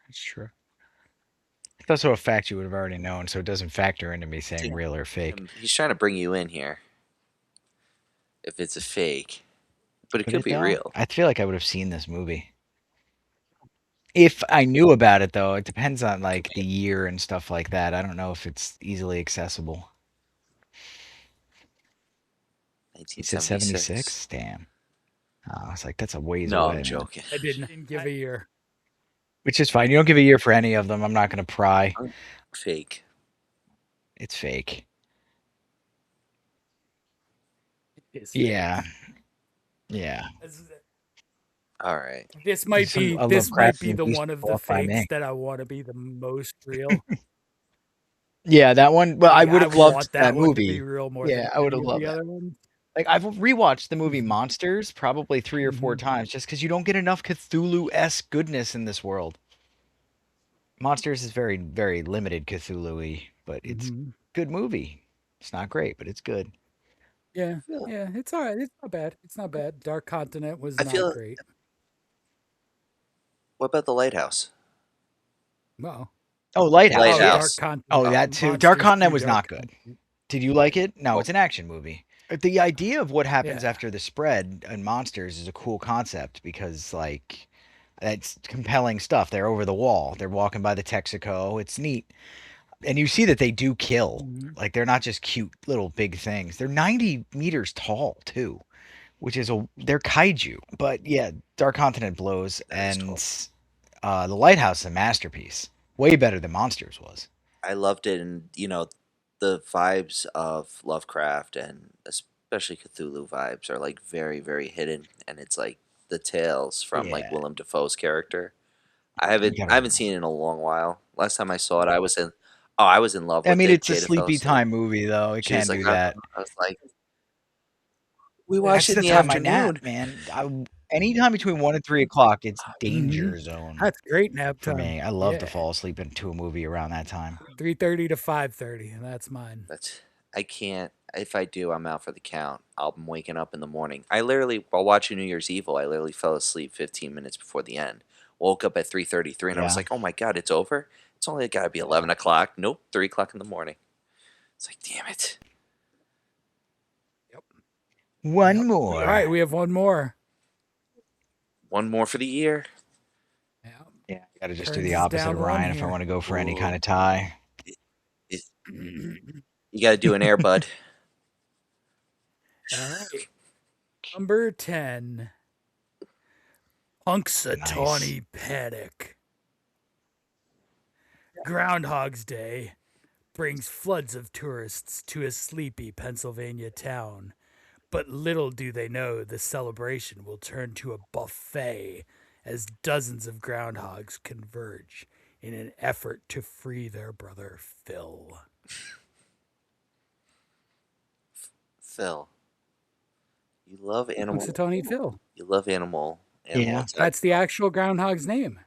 Speaker 2: That's true. It's also a fact you would have already known, so it doesn't factor into me saying
Speaker 3: Damn.
Speaker 2: real or fake.
Speaker 3: He's trying to bring you in here. If it's a fake, but it
Speaker 2: Could
Speaker 3: could be
Speaker 2: though?
Speaker 3: real.
Speaker 2: I feel like I would have seen this movie. If I knew about it, though, it depends on like the year and stuff like that. I don't know if it's easily accessible. You said 76? Damn. Oh, I was like, that's a ways
Speaker 3: No,
Speaker 2: away.
Speaker 3: I'm joking.
Speaker 4: I didn't give a year.
Speaker 2: Which is fine. You don't give a year for any of them. I'm not going to pry.
Speaker 3: Fake.
Speaker 2: It's fake.
Speaker 4: It's
Speaker 2: Yeah. Yeah.
Speaker 3: All right.
Speaker 4: This might be the one of the fakes that I want to be the most real.
Speaker 2: Yeah, that one. Well, I would have loved that
Speaker 4: one
Speaker 2: movie.
Speaker 4: to be real more
Speaker 2: Yeah,
Speaker 4: than
Speaker 2: I would have
Speaker 4: any of
Speaker 2: loved
Speaker 4: the
Speaker 2: that.
Speaker 4: other ones.
Speaker 2: Like I've rewatched the movie Monsters probably 3 or 4 times just because you don't get enough Cthulhu-esque goodness in this world. Monsters is very, very limited Cthulhu-y, but it's a good movie. It's not great, but it's good.
Speaker 4: Yeah, it's all right. It's not bad. It's not bad. Dark Continent was not great.
Speaker 3: What about The Lighthouse?
Speaker 4: Well.
Speaker 2: Oh, Lighthouse.
Speaker 4: Dark
Speaker 2: Oh, that too. Dark Continent was not good. Did you like it? No, it's an action movie. The idea of what happens after the spread in Monsters is a cool concept because, like, it's compelling stuff. They're over the wall. They're walking by the Texaco. It's neat. And you see that they do kill. Like, they're not just cute little big things. They're 90 meters tall, too, which is they're kaiju. But, yeah, Dark Continent blows. And The Lighthouse is a masterpiece. Way better than Monsters was.
Speaker 3: I loved it, and the vibes of Lovecraft and especially Cthulhu vibes are like very, very hidden, and it's like the tales from like Willem Dafoe's character. I haven't seen it in a long while. Last time I saw it, I was in love with it.
Speaker 2: I mean, it's
Speaker 3: Jada
Speaker 2: a sleepy time movie, though. It can do that.
Speaker 3: I was like, we watch it in the afternoon,
Speaker 2: nap, man. Anytime between 1 and 3 o'clock, it's danger zone.
Speaker 4: That's great nap
Speaker 2: for
Speaker 4: time.
Speaker 2: me. I love to fall asleep into a movie around that time.
Speaker 4: 3:30 to 5:30, and that's mine.
Speaker 3: I can't. If I do, I'm out for the count. I'm waking up in the morning. While watching New Year's Evil, I literally fell asleep 15 minutes before the end. Woke up at 3:33, and I was like, "Oh my god, it's over! It's only got to be 11 o'clock." Nope, 3 o'clock in the morning. It's like, damn it.
Speaker 2: One more.
Speaker 4: All right, we have one more.
Speaker 3: One more for the year.
Speaker 4: Yeah.
Speaker 2: Yeah, I got to just do
Speaker 4: Turns
Speaker 2: the
Speaker 4: us
Speaker 2: opposite
Speaker 4: down
Speaker 2: of
Speaker 4: one
Speaker 2: Ryan if I
Speaker 4: here.
Speaker 2: want to go for any kind
Speaker 3: Ooh.
Speaker 2: of tie.
Speaker 3: You got to do an Air Bud.
Speaker 4: All right. Number 10. Punxsutawney Panic. Groundhog's Day brings floods of tourists to a sleepy Pennsylvania town. But little do they know the celebration will turn to a buffet as dozens of groundhogs converge in an effort to free their brother Phil.
Speaker 3: Phil. You love animal.
Speaker 4: Punxsutawney Phil.
Speaker 3: You love animal
Speaker 2: Yeah.
Speaker 3: attack.
Speaker 4: That's the actual groundhog's name.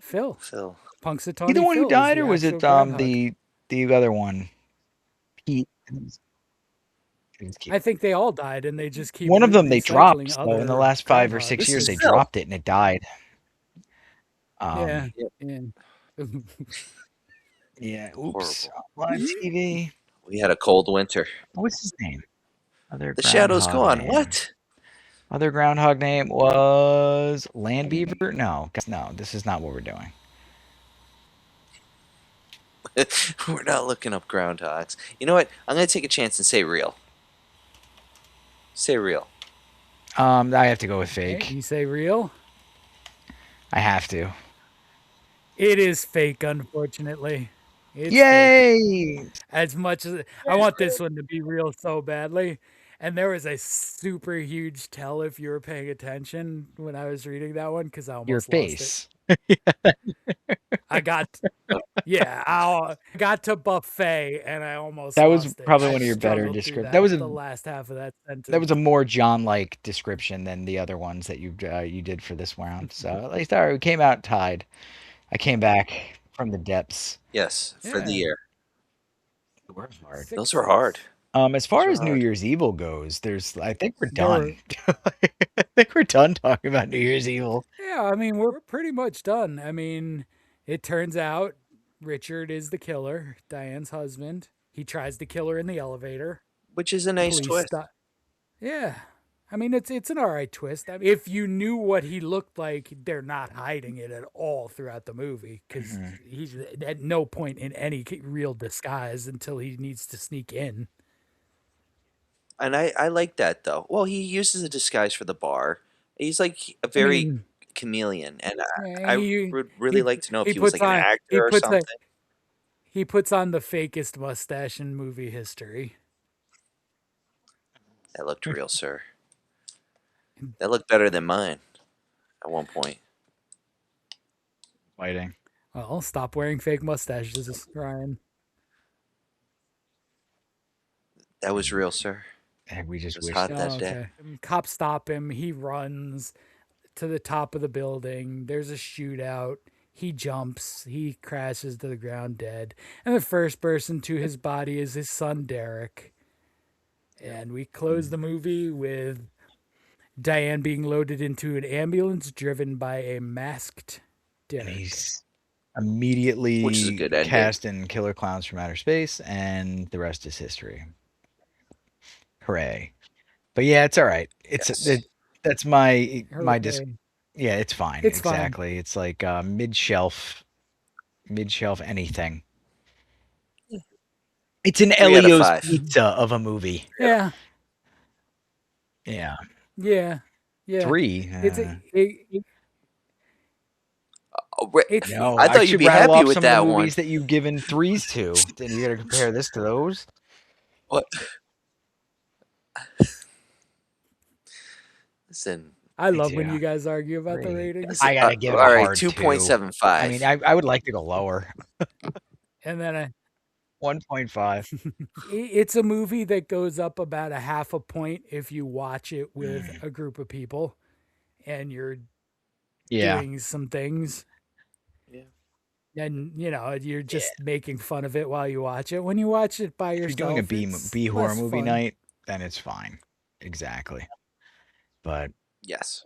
Speaker 4: Phil.
Speaker 3: Phil.
Speaker 4: Punxsutawney
Speaker 2: He the one who
Speaker 4: Phil is
Speaker 2: died,
Speaker 4: the
Speaker 2: or was
Speaker 4: actual
Speaker 2: it
Speaker 4: groundhog.
Speaker 2: the other one? Pete.
Speaker 4: I think they all died, and they just keep
Speaker 2: One of them they
Speaker 4: recycling
Speaker 2: dropped. So
Speaker 4: other
Speaker 2: in the last 5 or
Speaker 4: groundhogs.
Speaker 2: 6
Speaker 3: This
Speaker 2: years,
Speaker 3: is
Speaker 2: they
Speaker 3: Phil.
Speaker 2: dropped it and it died.
Speaker 4: Yeah.
Speaker 2: Yeah. Oops.
Speaker 3: Horrible.
Speaker 2: On TV.
Speaker 3: We had a cold winter.
Speaker 2: What's his name? Other
Speaker 3: The shadow's
Speaker 2: groundhog
Speaker 3: gone.
Speaker 2: name.
Speaker 3: What?
Speaker 2: Other groundhog name was Land Beaver? No, this is not what we're doing.
Speaker 3: We're not looking up groundhogs. You know what? I'm going to take a chance and say real. Say real.
Speaker 2: I have to go with fake.
Speaker 4: Okay, you say real?
Speaker 2: I have to.
Speaker 4: It is fake, unfortunately. It's
Speaker 2: Yay!
Speaker 4: fake. As much as I want this one to be real so badly. And there was a super huge tell if you were paying attention when I was reading that one because I almost
Speaker 2: Your
Speaker 4: lost
Speaker 2: face.
Speaker 4: it. I got to buffet and I almost
Speaker 2: That
Speaker 4: lost
Speaker 2: was
Speaker 4: it.
Speaker 2: probably
Speaker 4: I
Speaker 2: one of your better
Speaker 4: struggled through
Speaker 2: descriptions.
Speaker 4: that.
Speaker 2: That was
Speaker 4: the last half of that sentence.
Speaker 2: That was a more John-like description than the other ones that you did for this round. So at least we came out tied. I came back from the depths.
Speaker 3: Yes, for the
Speaker 4: Yeah.
Speaker 3: year.
Speaker 2: Hard.
Speaker 3: Those were hard.
Speaker 2: As far
Speaker 3: Those
Speaker 2: as
Speaker 3: were
Speaker 2: New
Speaker 3: hard.
Speaker 2: Year's Evil goes, I think we're
Speaker 4: There were-
Speaker 2: done. I think we're done talking about New Year's Evil.
Speaker 4: Yeah, I mean, we're pretty much done. I mean, it turns out Richard is the killer, Diane's husband. He tries to kill her in the elevator.
Speaker 3: Which is a nice twist.
Speaker 4: Yeah. I mean, it's an all right twist. I mean, if you knew what he looked like, they're not hiding it at all throughout the movie because he's at no point in any real disguise until he needs to sneak in.
Speaker 3: And I like that, though. Well, he uses a disguise for the bar. He's like a very chameleon. And I would really like to know if he was like an actor or something.
Speaker 4: He puts on the fakest mustache in movie history.
Speaker 3: That looked real, sir. That looked better than mine at one point.
Speaker 2: Fighting.
Speaker 4: Well, stop wearing fake mustaches, Ryan.
Speaker 3: That was real, sir.
Speaker 2: And we just
Speaker 3: It was
Speaker 2: wished
Speaker 3: hot that day.
Speaker 4: Cops stop him. He runs to the top of the building. There's a shootout. He jumps. He crashes to the ground dead. And the first person to his body is his son, Derek. And we close the movie with Diane being loaded into an ambulance driven by a masked Derek.
Speaker 2: And he's immediately
Speaker 3: Which is a good ending.
Speaker 2: cast in Killer Clowns from Outer Space, and the rest is history. Hooray. But yeah, it's all right. That's my yeah, it's fine.
Speaker 4: It's
Speaker 2: exactly.
Speaker 4: fine.
Speaker 2: It's like mid-shelf anything. It's an
Speaker 3: 3 out of
Speaker 2: Elio's
Speaker 3: 5.
Speaker 2: pizza of a movie.
Speaker 4: Yeah.
Speaker 2: Yeah.
Speaker 4: Yeah. Yeah.
Speaker 2: 3.
Speaker 3: I thought you'd be happy with that one.
Speaker 2: Movies that you've given 3s to. Then you got to compare this to those.
Speaker 3: What? Listen,
Speaker 4: I love when you guys argue about the ratings.
Speaker 2: I gotta give it
Speaker 3: all
Speaker 2: a
Speaker 3: right,
Speaker 2: hard
Speaker 3: 2.75.
Speaker 2: I mean, I would like to go lower.
Speaker 4: And then
Speaker 2: 1.5.
Speaker 4: It's a movie that goes up about a half a point if you watch it with a group of people and you're doing some things.
Speaker 3: Yeah.
Speaker 4: And, you're just making fun of it while you watch it. When you watch it by yourself,
Speaker 2: if you're doing a B horror movie night, then it's fine. Exactly. But
Speaker 3: yes.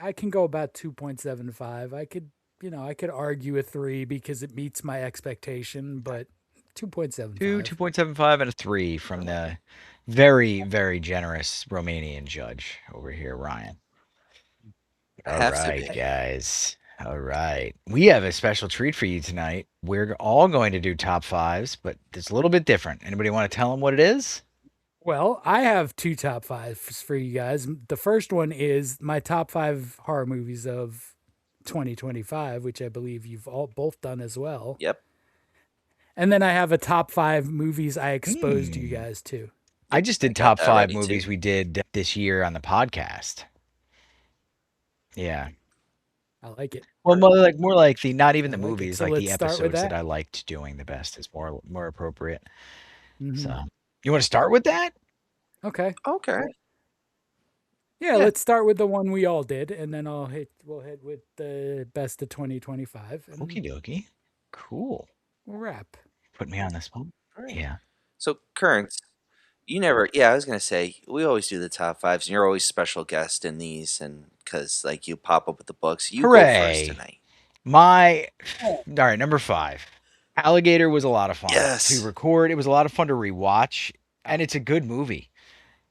Speaker 4: I can go about 2.75. I could argue a 3 because it meets my expectation, but 2.75.
Speaker 2: 2.75 and a 3 from the very, very generous Romanian judge over here, Ryan. All
Speaker 3: Have to
Speaker 2: right,
Speaker 3: be.
Speaker 2: guys. All right. We have a special treat for you tonight. We're all going to do top fives, but it's a little bit different. Anybody want to tell them what it is?
Speaker 4: Well, I have two top fives for you guys. The first one is my top 5 horror movies of 2025, which I believe you've all both done as well.
Speaker 3: Yep.
Speaker 4: And then I have a top 5 movies I exposed you
Speaker 2: Hmm.
Speaker 4: guys to.
Speaker 2: I just
Speaker 3: I
Speaker 2: did
Speaker 3: got
Speaker 2: top
Speaker 3: that
Speaker 2: five
Speaker 3: ready,
Speaker 2: movies
Speaker 3: too.
Speaker 2: we did this year on the podcast. Yeah.
Speaker 4: I like it.
Speaker 2: Well, more like the not even
Speaker 4: I
Speaker 2: the
Speaker 4: like it.
Speaker 2: movies,
Speaker 4: So
Speaker 2: like
Speaker 4: let's
Speaker 2: the
Speaker 4: start with
Speaker 2: episodes that
Speaker 4: that.
Speaker 2: I liked doing the best is more appropriate.
Speaker 4: Mhm.
Speaker 2: So, you want to start with that?
Speaker 4: Okay.
Speaker 3: Okay.
Speaker 4: Yeah,
Speaker 3: Yeah.
Speaker 4: let's start with the one we all did, and then we'll hit with the best of 2025, and
Speaker 2: Okie dokie. Cool.
Speaker 4: we'll wrap.
Speaker 2: Put me on the spot.
Speaker 3: All right.
Speaker 2: Yeah.
Speaker 3: So, Currents, you never. Yeah, I was gonna say we always do the top fives, and you're always special guest in these, and because like you pop up with the books, you go first
Speaker 2: Hooray.
Speaker 3: tonight.
Speaker 2: All right, number five. Alligator was a lot of fun to
Speaker 3: Yes.
Speaker 2: record. It was a lot of fun to rewatch, and it's a good movie.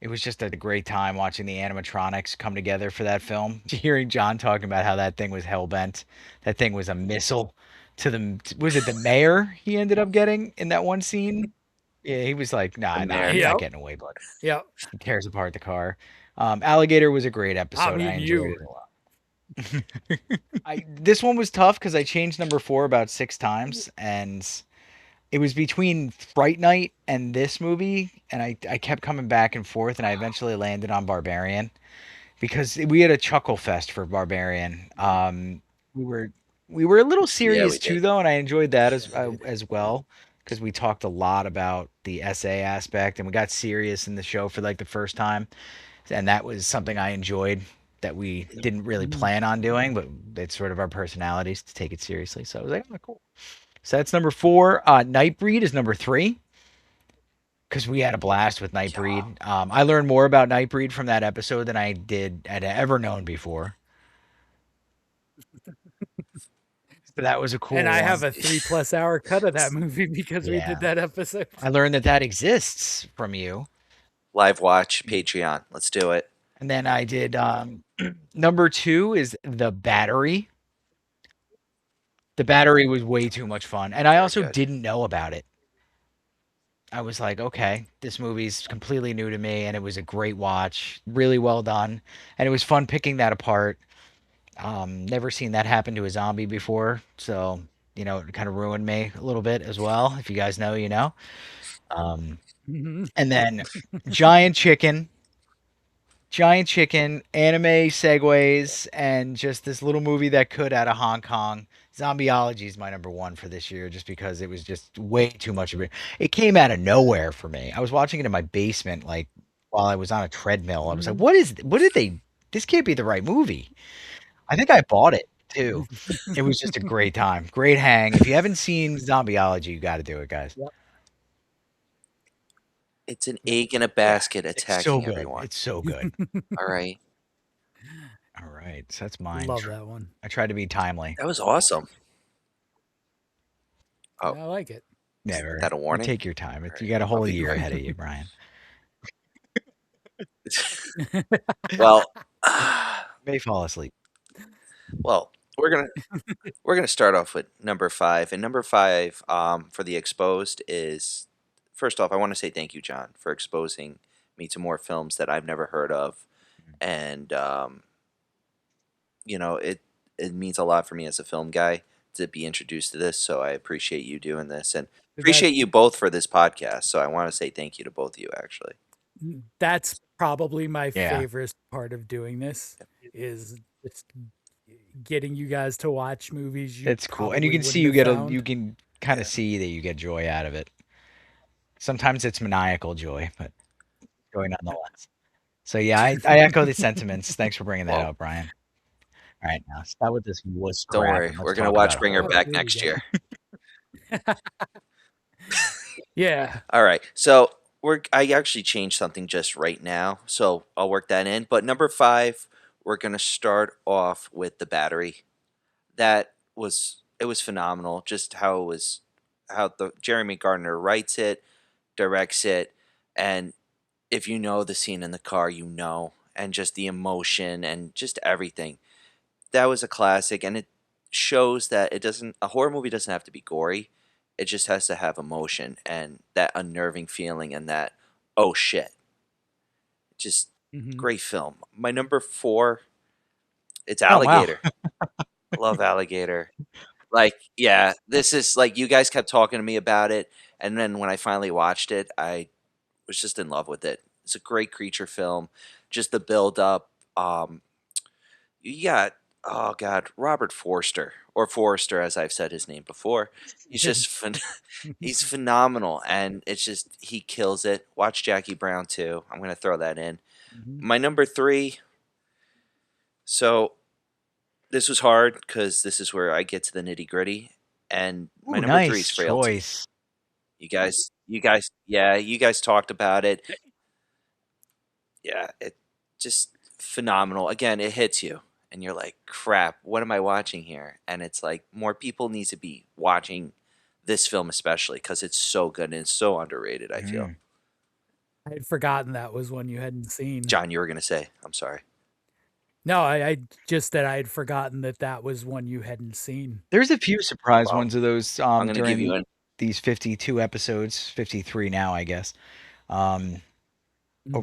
Speaker 2: It was just a great time watching the animatronics come together for that film. Hearing John talking about how that thing was hell bent, that thing was a missile to the was it the mayor he ended up getting in that one scene? Yeah, he was like,
Speaker 3: The
Speaker 2: nah,
Speaker 3: mayor.
Speaker 2: you're not
Speaker 4: Yep.
Speaker 2: getting away, bud.
Speaker 4: Yep.
Speaker 2: He tears apart the car. Alligator was a great
Speaker 4: I'm
Speaker 2: episode. I
Speaker 4: eating
Speaker 2: enjoyed
Speaker 4: you.
Speaker 2: it a lot. This one was tough because I changed number four about 6 times, and it was between Fright Night and this movie, and I kept coming back and forth, and I eventually landed on Barbarian because we had a chuckle fest for Barbarian. We were we were a little
Speaker 3: Yeah,
Speaker 2: serious
Speaker 3: we
Speaker 2: too,
Speaker 3: did.
Speaker 2: though, and I enjoyed that
Speaker 4: Yeah, we did.
Speaker 2: as well because we talked a lot about the essay aspect, and we got serious in the show for like the first time, and that was something I enjoyed that we didn't really
Speaker 4: Mhm.
Speaker 2: plan on doing, but it's sort of our personalities to take it seriously. So I was like, oh, cool. So that's number four. Nightbreed is number three because we had a blast with
Speaker 3: Yeah.
Speaker 2: Nightbreed. I learned more about Nightbreed from that episode than I had ever known before. So that was a
Speaker 4: And
Speaker 2: cool
Speaker 4: I have
Speaker 2: one.
Speaker 4: a 3+ hour cut of that movie because we did
Speaker 2: Yeah.
Speaker 4: that episode.
Speaker 2: I learned that that exists from you.
Speaker 3: Live watch Patreon. Let's do it.
Speaker 2: And then I did number two is The Battery. The Battery was way too much fun. And I
Speaker 3: Very
Speaker 2: also
Speaker 3: good.
Speaker 2: didn't know about it. I was like, okay, this movie's completely new to me, and it was a great watch, really well done, and it was fun picking that apart. Never seen that happen to a zombie before, so it kind of ruined me a little bit as well. If you guys know, you know. Um,
Speaker 4: Mhm.
Speaker 2: and then Giant Chicken, Giant Chicken, anime segues, and just this little movie that could out of Hong Kong. Zombieology is my number one for this year, just because it was just way too much of it. It came out of nowhere for me. I was watching it in my basement, like while I was on a treadmill. I was like,
Speaker 4: Mhm.
Speaker 2: What did they? This can't be the right movie." I think I bought it too. It was just a great time, great hang. If you haven't seen Zombieology, you got to do it, guys.
Speaker 4: Yep.
Speaker 3: It's an
Speaker 4: Yep.
Speaker 3: egg in a
Speaker 2: Yeah,
Speaker 3: basket
Speaker 2: it's so
Speaker 3: attacking
Speaker 2: good.
Speaker 3: everyone.
Speaker 2: It's so good.
Speaker 3: All right.
Speaker 2: All right, so that's mine.
Speaker 4: Love that one.
Speaker 2: I tried to be timely.
Speaker 3: That was awesome. Oh,
Speaker 4: I like it.
Speaker 2: Never.
Speaker 3: that a
Speaker 2: You
Speaker 3: warning?
Speaker 2: take your time.
Speaker 3: All
Speaker 2: You
Speaker 3: right.
Speaker 2: got a
Speaker 3: I'll
Speaker 2: whole
Speaker 3: be
Speaker 2: year
Speaker 3: quick.
Speaker 2: ahead of you, Brian.
Speaker 3: Well,
Speaker 2: May fall asleep.
Speaker 3: well, we're gonna start off with number five, and number five for the exposed is first off, I want to say thank you, John, for exposing me to more films that I've never heard of, and it means a lot for me as a film guy to be introduced to this. So I appreciate you doing this, and
Speaker 4: That
Speaker 3: appreciate you both for this podcast. So I want to say thank you to both of you, actually.
Speaker 4: that's probably my
Speaker 2: Yeah,
Speaker 4: favorite part of doing this is just getting you guys to watch movies you
Speaker 2: it's cool, and you
Speaker 4: probably
Speaker 2: can see
Speaker 4: wouldn't have
Speaker 2: you
Speaker 4: found.
Speaker 2: can kind
Speaker 3: Yeah.
Speaker 2: of see that you get joy out of it. Sometimes it's maniacal joy, but joy nonetheless. So yeah, I echo the sentiments. Thanks for bringing that
Speaker 3: Well,
Speaker 2: up, Brian. All right, now stop with this wuss
Speaker 3: don't
Speaker 2: crap
Speaker 3: worry,
Speaker 2: and let's
Speaker 3: we're gonna
Speaker 2: talk
Speaker 3: watch
Speaker 2: about
Speaker 3: Bring Her
Speaker 2: horror.
Speaker 3: Back
Speaker 4: There we
Speaker 3: next
Speaker 4: go.
Speaker 3: year.
Speaker 4: Yeah.
Speaker 3: All right. So I actually changed something just right now, so I'll work that in. But number five, we're gonna start off with The Battery. It was phenomenal. Just how the Jeremy Gardner writes it, directs it, and if you know the scene in the car, and just the emotion and just everything. that was a classic, and it shows that a horror movie doesn't have to be gory. It just has to have emotion and that unnerving feeling and that oh shit. Just
Speaker 4: Mm-hmm.
Speaker 3: great film. My number 4, it's
Speaker 2: Oh wow.
Speaker 3: Alligator. Love Alligator. Like, yeah, this is like you guys kept talking to me about it, and then when I finally watched it, I was just in love with it. It's a great creature film. Just the build up. You got oh god, Robert Forster or Forrester, as I've said his name before. He's just he's phenomenal, and it's just he kills it. Watch Jackie Brown too. I'm gonna throw that in.
Speaker 4: Mm-hmm.
Speaker 3: My number 3. So this was hard because this is where I get to the nitty gritty, and my
Speaker 2: Ooh,
Speaker 3: number 3 is
Speaker 2: nice
Speaker 3: Frailty.
Speaker 2: choice.
Speaker 3: Yeah, you guys talked about it. Yeah, it just phenomenal. Again, it hits you and you're like, "Crap, what am I watching here?" And it's like more people need to be watching this film especially cuz it's so good and it's so underrated, I feel.
Speaker 2: Mm.
Speaker 4: I had forgotten that was one you hadn't seen.
Speaker 3: John, you were going to say, I'm sorry.
Speaker 4: No, I just that I had forgotten that that was one you hadn't seen.
Speaker 2: There's a few surprise
Speaker 3: Well,
Speaker 2: ones of those
Speaker 3: I'm going to give you
Speaker 2: during
Speaker 3: an
Speaker 2: these 52 episodes, 53 now, I guess, over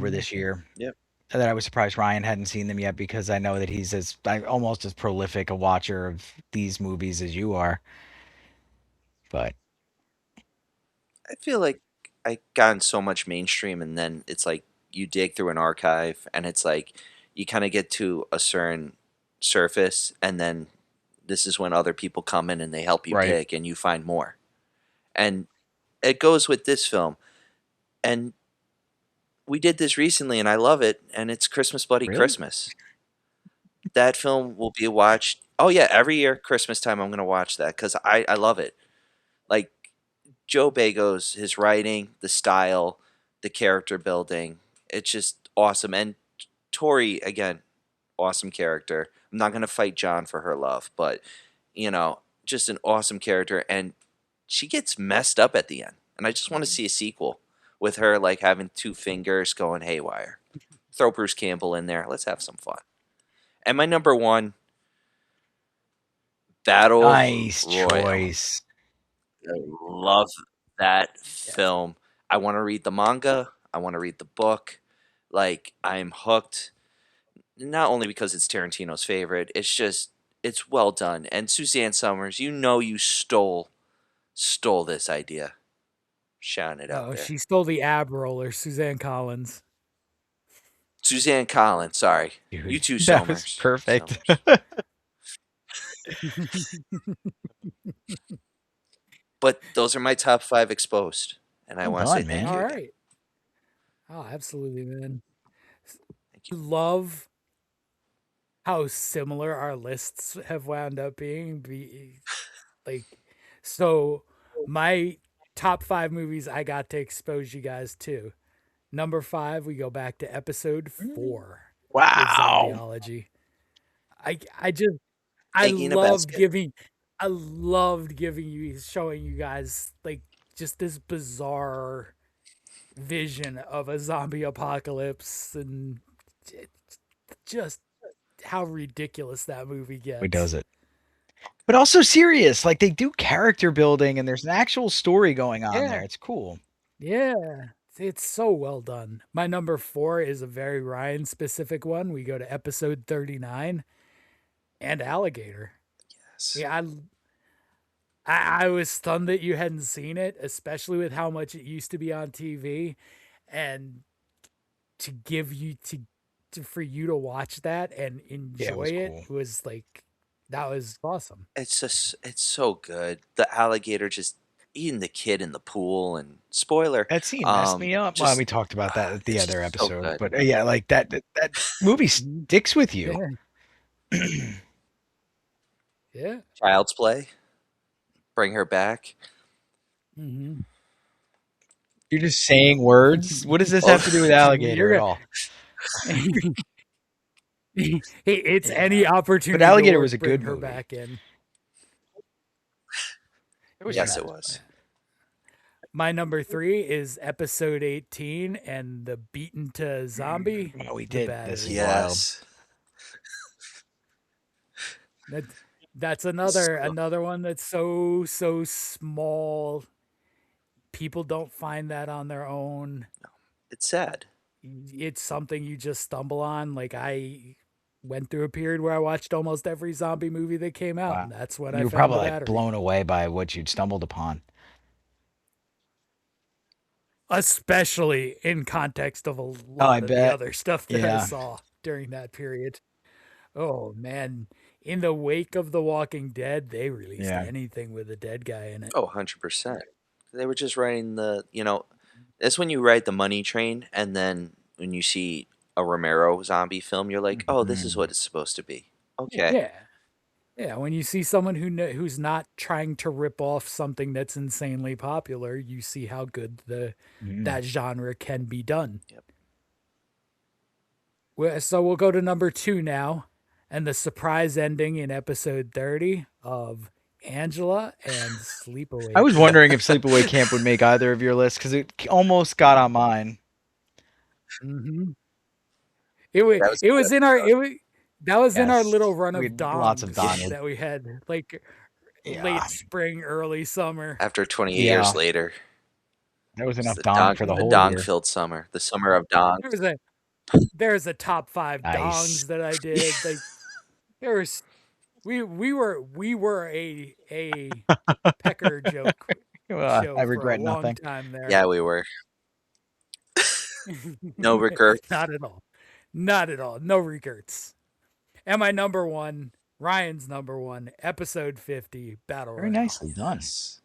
Speaker 4: Mhm.
Speaker 2: this year.
Speaker 3: Yep.
Speaker 2: That I was surprised Ryan hadn't seen them yet because I know that he's almost as prolific a watcher of these movies as you are. But
Speaker 3: I feel like I gotten so much mainstream and then it's like you dig through an archive and it's like you kind of get to a certain surface and then this is when other people come in and they help you
Speaker 2: right,
Speaker 3: pick and you find more. And it goes with this film. And we did this recently and I love it and it's Christmas Bloody
Speaker 2: really?
Speaker 3: Christmas. That film will be watched. Oh yeah, every year Christmas time I'm going to watch that cuz I love it. Like Joe Bago's his writing, the style, the character building, it's just awesome. And Tori again, awesome character. I'm not gonna fight John for her love, but just an awesome character. And she gets messed up at the end, and I just want to see a sequel with her like having 2 fingers going haywire. Throw Bruce Campbell in there. Let's have some fun. And my number 1, Battle
Speaker 2: Nice
Speaker 3: Royale.
Speaker 2: choice.
Speaker 3: I love that
Speaker 4: Yes.
Speaker 3: film. I want to read the manga. I want to read the book. Like I'm hooked. Not only because it's Tarantino's favorite, it's well done. And Suzanne Summers, you stole this idea. Shouting it out
Speaker 4: Oh,
Speaker 3: there.
Speaker 4: she stole the ab roller, Suzanne Collins.
Speaker 3: Suzanne Collins, sorry.
Speaker 2: Dude,
Speaker 3: You too,
Speaker 2: that was
Speaker 3: Somers.
Speaker 2: perfect.
Speaker 3: Somers. But those are my top 5 exposed. And I
Speaker 2: Well
Speaker 3: want to say
Speaker 2: done,
Speaker 3: thank
Speaker 2: man.
Speaker 3: you
Speaker 4: All
Speaker 3: again.
Speaker 4: right. Oh, absolutely, man.
Speaker 3: Thank you.
Speaker 4: Love how similar our lists have wound up being. Like, so my top 5 movies I got to expose you guys to. Number 5, we go back to episode 4 with
Speaker 2: Wow.
Speaker 4: Zombieology. I just I
Speaker 3: Eggie in a
Speaker 4: loved
Speaker 3: basket.
Speaker 4: giving you showing you guys like just this bizarre vision of a zombie apocalypse and it- just how ridiculous that movie
Speaker 2: Who
Speaker 4: gets.
Speaker 2: does it? But also serious. Like they do character building and there's an actual story going on there. It's cool.
Speaker 4: Yeah. It's so well done. My number 4 is a very Ryan specific one. We go to episode 39 and Alligator.
Speaker 3: Yes.
Speaker 4: Yeah, I was stunned that you hadn't seen it, especially with how much it used to be on TV, and to give you for you to watch that and enjoy it
Speaker 2: cool.
Speaker 4: was like that was awesome.
Speaker 3: It's so good. The alligator just eating the kid in the pool and spoiler.
Speaker 2: That scene messed me up. Well,
Speaker 3: Just
Speaker 2: we talked about that at the
Speaker 3: it's
Speaker 2: other
Speaker 3: just so
Speaker 2: episode.
Speaker 3: good.
Speaker 2: But yeah, like that movie
Speaker 4: Mhm.
Speaker 2: sticks with you.
Speaker 4: Yeah. Yeah.
Speaker 3: Child's Play. Bring her back.
Speaker 4: Mm-hmm.
Speaker 2: You're just saying words. What does this
Speaker 3: Oh,
Speaker 2: have to do with alligator at
Speaker 4: You're
Speaker 2: all?
Speaker 4: it's
Speaker 3: Yeah.
Speaker 4: any opportunity
Speaker 2: Alligator
Speaker 4: to
Speaker 2: was a
Speaker 4: bring
Speaker 2: good
Speaker 4: her
Speaker 2: movie.
Speaker 4: back in.
Speaker 2: It was
Speaker 3: Yes,
Speaker 2: fun.
Speaker 3: it was.
Speaker 4: My number 3 is episode 18 and the beaten to zombie.
Speaker 2: Oh, we
Speaker 4: The
Speaker 2: did.
Speaker 4: battery.
Speaker 2: This is wild.
Speaker 3: Yes.
Speaker 4: That's another one that's so small. People don't find that on their own.
Speaker 3: It's sad.
Speaker 4: It's something you just stumble on. Like I went through a period where I watched almost every zombie movie that came out,
Speaker 2: Wow.
Speaker 4: and that's when
Speaker 2: You
Speaker 4: I
Speaker 2: were
Speaker 4: found
Speaker 2: probably
Speaker 4: the
Speaker 2: like
Speaker 4: battery.
Speaker 2: blown away by what you'd stumbled upon.
Speaker 4: Especially in context of a
Speaker 2: I
Speaker 4: lot of the
Speaker 2: bet.
Speaker 4: other stuff that I
Speaker 2: Yeah.
Speaker 4: saw during that period. Oh man, in the wake of The Walking Dead, they released
Speaker 2: Yeah.
Speaker 4: anything with a dead guy in it.
Speaker 3: Oh, 100%. They were just writing that's when you ride the money train, and then when you see a Romero zombie film, you're like, oh, this is what it's supposed to be. Okay.
Speaker 4: Yeah. Yeah, when you see someone who's not trying to rip off something that's insanely popular, you see how good that genre can be done.
Speaker 3: Yep.
Speaker 4: So we'll go to number 2 now, and the surprise ending in episode 30 of Angela and Sleepaway.
Speaker 2: I was
Speaker 4: Camp.
Speaker 2: wondering if Sleepaway Camp would make either of your lists because it almost got on mine.
Speaker 4: Mm-hmm. It was
Speaker 3: That was
Speaker 4: it was in our
Speaker 3: good.
Speaker 4: that was in our
Speaker 2: Yes,
Speaker 4: little run
Speaker 2: we
Speaker 4: of
Speaker 2: had lots of
Speaker 4: dongs
Speaker 2: Donald.
Speaker 4: that we had like
Speaker 2: Yeah.
Speaker 4: late spring, early summer.
Speaker 3: After 28
Speaker 2: Yeah.
Speaker 3: years later,
Speaker 2: That was
Speaker 3: it's
Speaker 2: enough dong for the whole year.
Speaker 3: dong-filled summer, the summer of dongs.
Speaker 4: There's a top 5
Speaker 2: Nice.
Speaker 4: dongs that I did. Like there was we were a pecker joke
Speaker 2: Well,
Speaker 4: show
Speaker 2: I
Speaker 4: for a
Speaker 2: regret
Speaker 4: long
Speaker 2: nothing.
Speaker 4: time there.
Speaker 3: Yeah, we were. No recurts.
Speaker 4: Not at all. Not at all. No recurts. And my number 1, Ryan's number 1, episode 50, Battle
Speaker 2: Very
Speaker 4: Royale.
Speaker 2: nicely done.
Speaker 3: Yes.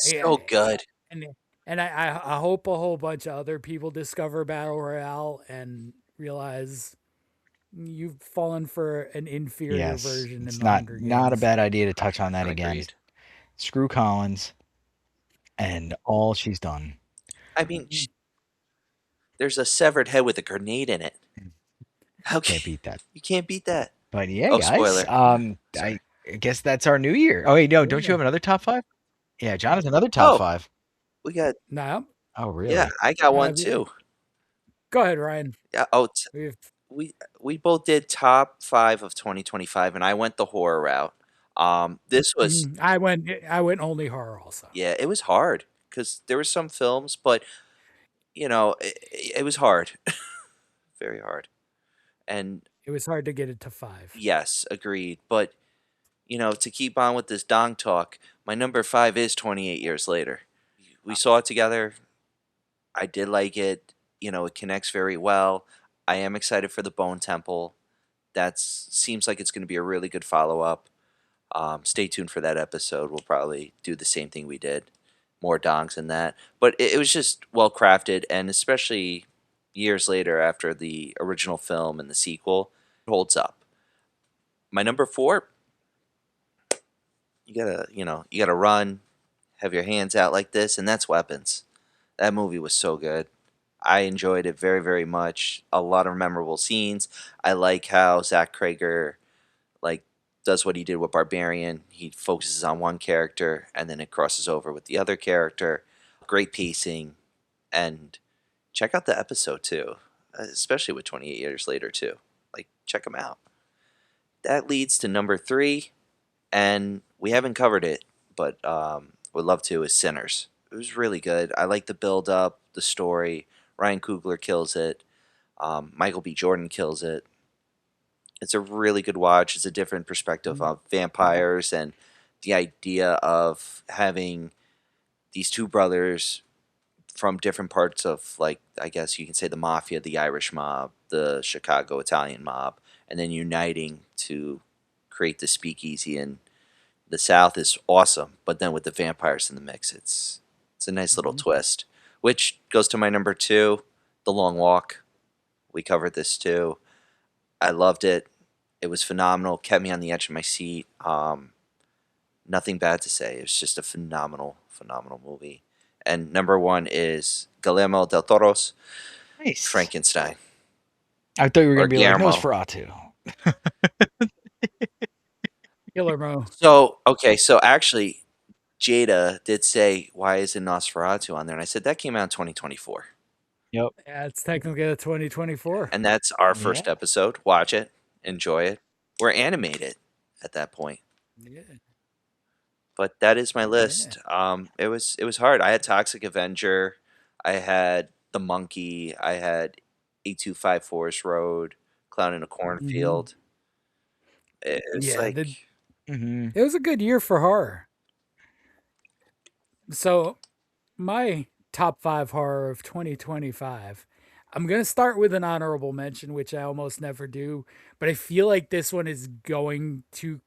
Speaker 4: Yeah,
Speaker 3: So good.
Speaker 4: And I hope a whole bunch of other people discover Battle Royale and realize you've fallen for an inferior version
Speaker 2: it's
Speaker 4: in the Hunger Games.
Speaker 2: not a bad idea to touch on that again.
Speaker 3: Agreed.
Speaker 2: Screw Collins and all she's done.
Speaker 3: I mean, there's a severed head with a grenade in it. How
Speaker 2: Can't beat that.
Speaker 3: You can't beat that.
Speaker 2: But yeah,
Speaker 3: Oh,
Speaker 2: guys.
Speaker 3: spoiler.
Speaker 2: I guess that's our new year. Oh wait, no, don't you have another top 5? Yeah, John has another top 5.
Speaker 3: We got.
Speaker 4: No.
Speaker 2: Oh really?
Speaker 3: Yeah, I got one too.
Speaker 4: Go ahead, Ryan.
Speaker 3: Yeah. We both did top 5 of 2025, and I went the horror route. This was.
Speaker 4: I went only horror also.
Speaker 3: Yeah, it was hard because there were some films, but it was hard, very hard, and
Speaker 4: it was hard to get it to 5.
Speaker 3: Yes, agreed. But to keep on with this dong talk, my number 5 is 28 years later. We saw it together. I did like it. It connects very well. I am excited for the Bone Temple. That seems like it's going to be a really good follow-up. Stay tuned for that episode. We'll probably do the same thing we did. More dongs in that. But it was just well-crafted, and especially years later after the original film and the sequel, it holds up. My number 4, you gotta run, have your hands out like this, and that's Weapons. That movie was so good. I enjoyed it very, very much. A lot of memorable scenes. I like how Zach Krager does what he did with Barbarian. He focuses on one character and then it crosses over with the other character. Great pacing, and check out the episode too, especially with 28 years later too. Check them out. That leads to number 3, and we haven't covered it, but would love to, is Sinners. It was really good. I like the build up, the story. Ryan Coogler kills it. Michael B. Jordan kills it. It's a really good watch. It's a different perspective of vampires and the idea of having these two brothers from different parts of, I guess you can say the mafia, the Irish mob, the Chicago Italian mob, and then uniting to create the speakeasy in the South is awesome. But then with the vampires in the mix, it's a nice little twist, which goes to my number 2, The Long Walk. We covered this too. I loved it. It was phenomenal. Kept me on the edge of my seat. Nothing bad to say. It was just a phenomenal, phenomenal movie. And number 1 is Guillermo del Toro's Frankenstein.
Speaker 2: I thought you were going to be
Speaker 3: Guillermo.
Speaker 2: like Nosferatu.
Speaker 4: Guillermo.
Speaker 3: So actually, Jada did say, why isn't Nosferatu on there? And I said, that came out in 2024.
Speaker 2: Yep.
Speaker 4: Yeah, it's technically a 2024.
Speaker 3: And that's our first episode. Watch it. Enjoy it. We're animated. at that point.
Speaker 4: Yeah.
Speaker 3: But that is my
Speaker 4: Yeah.
Speaker 3: list. It was hard. I had Toxic Avenger, I had The Monkey, I had 825 Forest Road, Clown in a
Speaker 4: Hmm.
Speaker 3: Cornfield. It's
Speaker 4: Yeah.
Speaker 3: like
Speaker 2: Hmm.
Speaker 4: It was a good year for horror. So my top five horror of 2025. I'm going to start with an honorable mention, which I almost never do, but I feel like this one is going to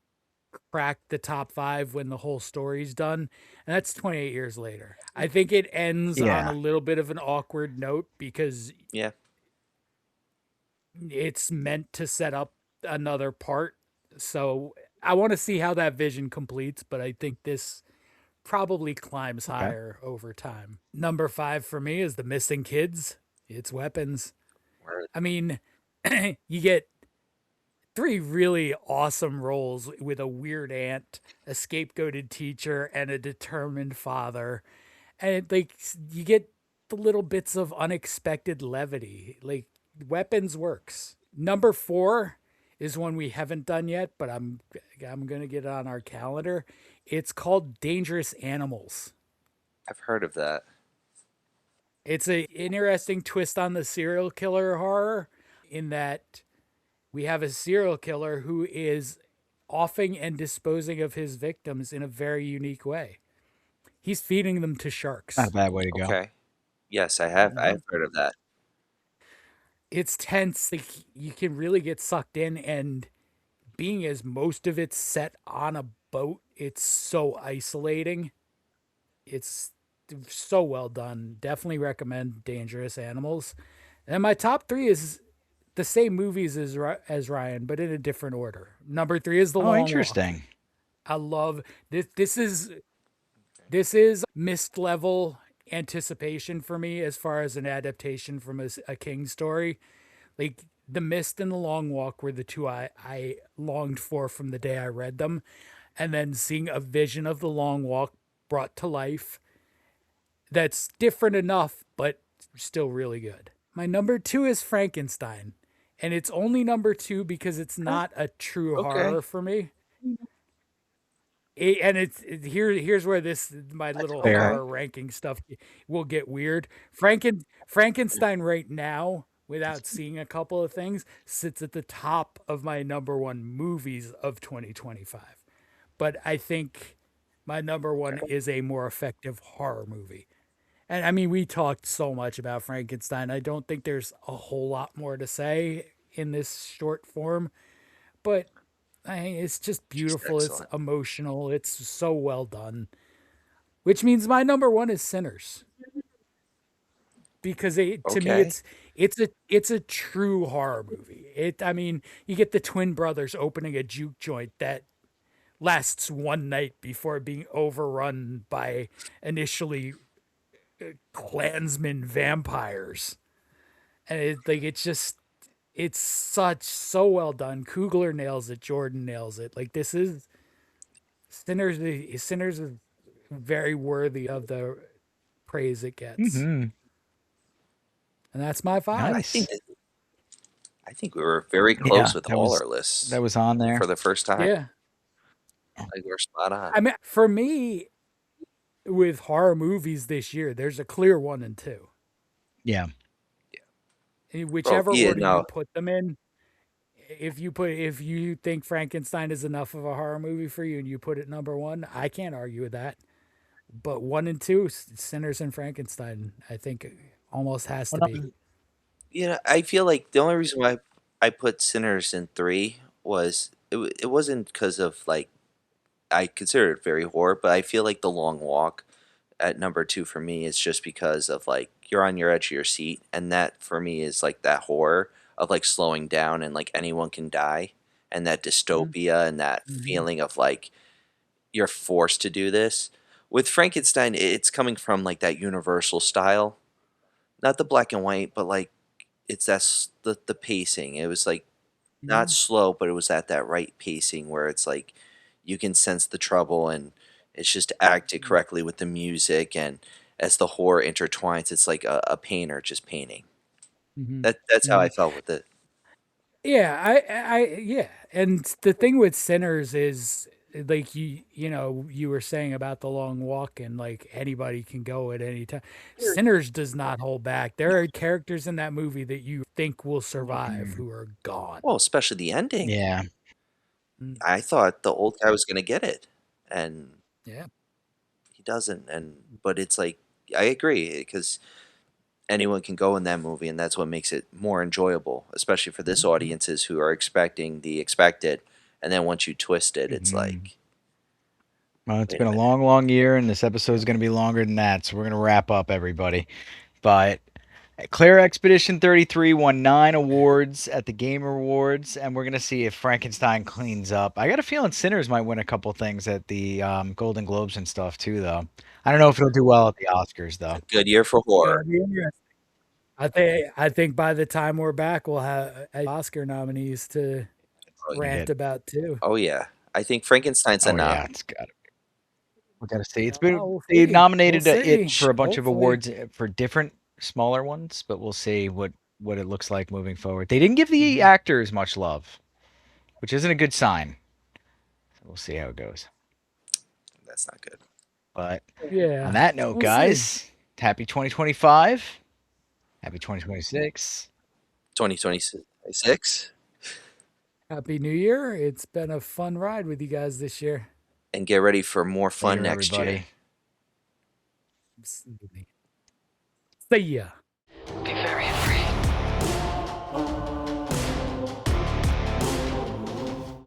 Speaker 4: crack the top five when the whole story's done. And that's 28 years later. I think it ends on a
Speaker 2: Yeah.
Speaker 4: little bit of an awkward note because
Speaker 3: yeah,
Speaker 4: it's meant to set up another part. So I want to see how that vision completes, but I think this probably climbs
Speaker 2: Okay.
Speaker 4: higher over time. Number five for me is The Missing Kids. It's weapons.
Speaker 3: where
Speaker 4: I mean, you get three really awesome roles with a weird aunt, a scapegoated teacher, and a determined father. And like you get the little bits of unexpected levity. Like weapons works. Number four is one we haven't done yet, but I'm gonna get it on our calendar. It's called Dangerous Animals.
Speaker 3: I've heard of that.
Speaker 4: It's a interesting twist on the serial killer horror in that we have a serial killer who is offing and disposing of his victims in a very unique way. He's feeding them to
Speaker 2: Not a
Speaker 4: sharks.
Speaker 2: bad way to go.
Speaker 3: Okay. Yes, I have.
Speaker 4: Mhm.
Speaker 3: I've heard of that.
Speaker 4: It's tense. Like you can really get sucked in, and being as most of it's set on a boat, it's so isolating. It's so well done. Definitely recommend Dangerous Animals. And my top three is the same movies as Ryan, but in a different order. Number three is The
Speaker 2: Oh,
Speaker 4: Long Walk.
Speaker 2: interesting.
Speaker 4: I love this. This is mist level anticipation for me as far as an adaptation from a King story. Like The Mist and The Long Walk were the two I longed for from the day I read them, and then seeing a vision of The Long Walk brought to life that's different enough, but still really good. My number two is Frankenstein. And it's only number two because it's
Speaker 3: Uh,
Speaker 4: not a true
Speaker 3: okay.
Speaker 4: horror for me. Here's where this my little
Speaker 2: Fair.
Speaker 3: Okay.
Speaker 4: horror ranking stuff will get weird. Frankenstein right now, without seeing a couple of things, sits at the top of my number one movies of 2025. But I think my number one
Speaker 3: Okay.
Speaker 4: is a more effective horror movie. And I mean, we talked so much about Frankenstein. I don't think there's a whole lot more to say in this short form, but it's just
Speaker 3: Just
Speaker 4: beautiful. It's
Speaker 3: excellent.
Speaker 4: emotional. It's so well done. Which means my number one is Sinners because to me
Speaker 3: Okay.
Speaker 4: it's a true horror movie. I mean, you get the twin brothers opening a juke joint that lasts one night before being overrun by initially Klansmen vampires. And it's such so well done. Coogler nails it, Jordan nails it. Like this is Sinners is very worthy of the praise it gets.
Speaker 2: Hmm.
Speaker 4: And that's my
Speaker 3: I
Speaker 4: five.
Speaker 3: think
Speaker 2: Nice.
Speaker 3: that I think we were very
Speaker 2: Yeah,
Speaker 3: close with
Speaker 2: that
Speaker 3: all
Speaker 2: was
Speaker 3: our lists
Speaker 2: that was on there.
Speaker 3: for the first time.
Speaker 4: Yeah.
Speaker 3: Like we're spot on.
Speaker 4: I mean, for me, with horror movies this year, there's a clear one and two.
Speaker 2: Yeah.
Speaker 4: In
Speaker 3: Oh
Speaker 4: whichever
Speaker 3: yeah,
Speaker 4: order you
Speaker 3: no.
Speaker 4: put them in, if you think Frankenstein is enough of a horror movie for you and you put it number one, I can't argue with that. But one and two, Sinners and Frankenstein, I think almost has
Speaker 2: Well,
Speaker 4: to be.
Speaker 3: I feel like the only reason why I put Sinners in three was it wasn't because of like I consider it very horror, but I feel like The Long Walk at number two for me is just because of like you're on your edge of your seat, and that for me is like that horror of like slowing down and like anyone can die, and that dystopia and that
Speaker 4: Mm-hmm.
Speaker 3: feeling of like you're forced to do this. With Frankenstein, it's coming from like that universal style, not the black and white, but like it's the pacing. It was like not
Speaker 4: Mm-hmm.
Speaker 3: slow, but it was at that right pacing where it's like you can sense the trouble and it's just acted correctly with the music and as the horror intertwines, it's like a painter just painting.
Speaker 4: Mm-hmm.
Speaker 3: That's how
Speaker 4: Mm-hmm.
Speaker 3: I felt with it.
Speaker 4: Yeah, and the thing with Sinners is like you were saying about the long walk and like anybody can go at any time. Sinners does not hold back. There are characters in that movie that you think will survive who are gone.
Speaker 3: Well, especially the ending.
Speaker 2: Yeah.
Speaker 4: Mm,
Speaker 3: I thought the old guy was gonna get it, and
Speaker 4: yeah.
Speaker 3: he doesn't. But it's like I agree because anyone can go in that movie, and that's what makes it more enjoyable, especially for this audiences who are expecting the expected, and then once you twist it, it's like,
Speaker 2: Well, it's
Speaker 3: wait
Speaker 2: been
Speaker 3: a
Speaker 2: a
Speaker 3: minute.
Speaker 2: long, long year, and this episode is going to be longer than that, so we're going to wrap up, everybody. But Claire Expedition 33 won 9 awards at the Game Awards, and we're going to see if Frankenstein cleans up. I got a feeling Sinners might win a couple things at the Golden Globes and stuff, too, though. I don't know if it'll do well at the Oscars, though.
Speaker 3: Good year for
Speaker 4: It's gonna
Speaker 3: horror.
Speaker 4: be interesting. I think by the time we're back, we'll have Oscar nominees to
Speaker 3: Oh,
Speaker 4: rant about too.
Speaker 3: oh yeah, I think Frankenstein's a
Speaker 2: Oh,
Speaker 3: nom.
Speaker 2: yeah, it's got to. We got to see. It's
Speaker 4: Oh,
Speaker 2: been
Speaker 4: we'll
Speaker 2: they
Speaker 4: see.
Speaker 2: nominated
Speaker 4: We'll
Speaker 2: it
Speaker 4: see.
Speaker 2: for a bunch of
Speaker 4: Hopefully.
Speaker 2: awards for different smaller ones, but we'll see what it looks like moving forward. They didn't give the actors much love, which isn't a good sign. So we'll see how it goes.
Speaker 3: That's not good.
Speaker 2: But
Speaker 4: Yeah.
Speaker 2: on that note,
Speaker 4: We'll see.
Speaker 2: guys, happy 2025. Happy 2026.
Speaker 3: 2026,
Speaker 4: Happy New Year. It's been a fun ride with you guys this year.
Speaker 3: and get ready for more fun
Speaker 2: Later,
Speaker 3: next year.
Speaker 2: everybody.
Speaker 4: Absolutely. See ya.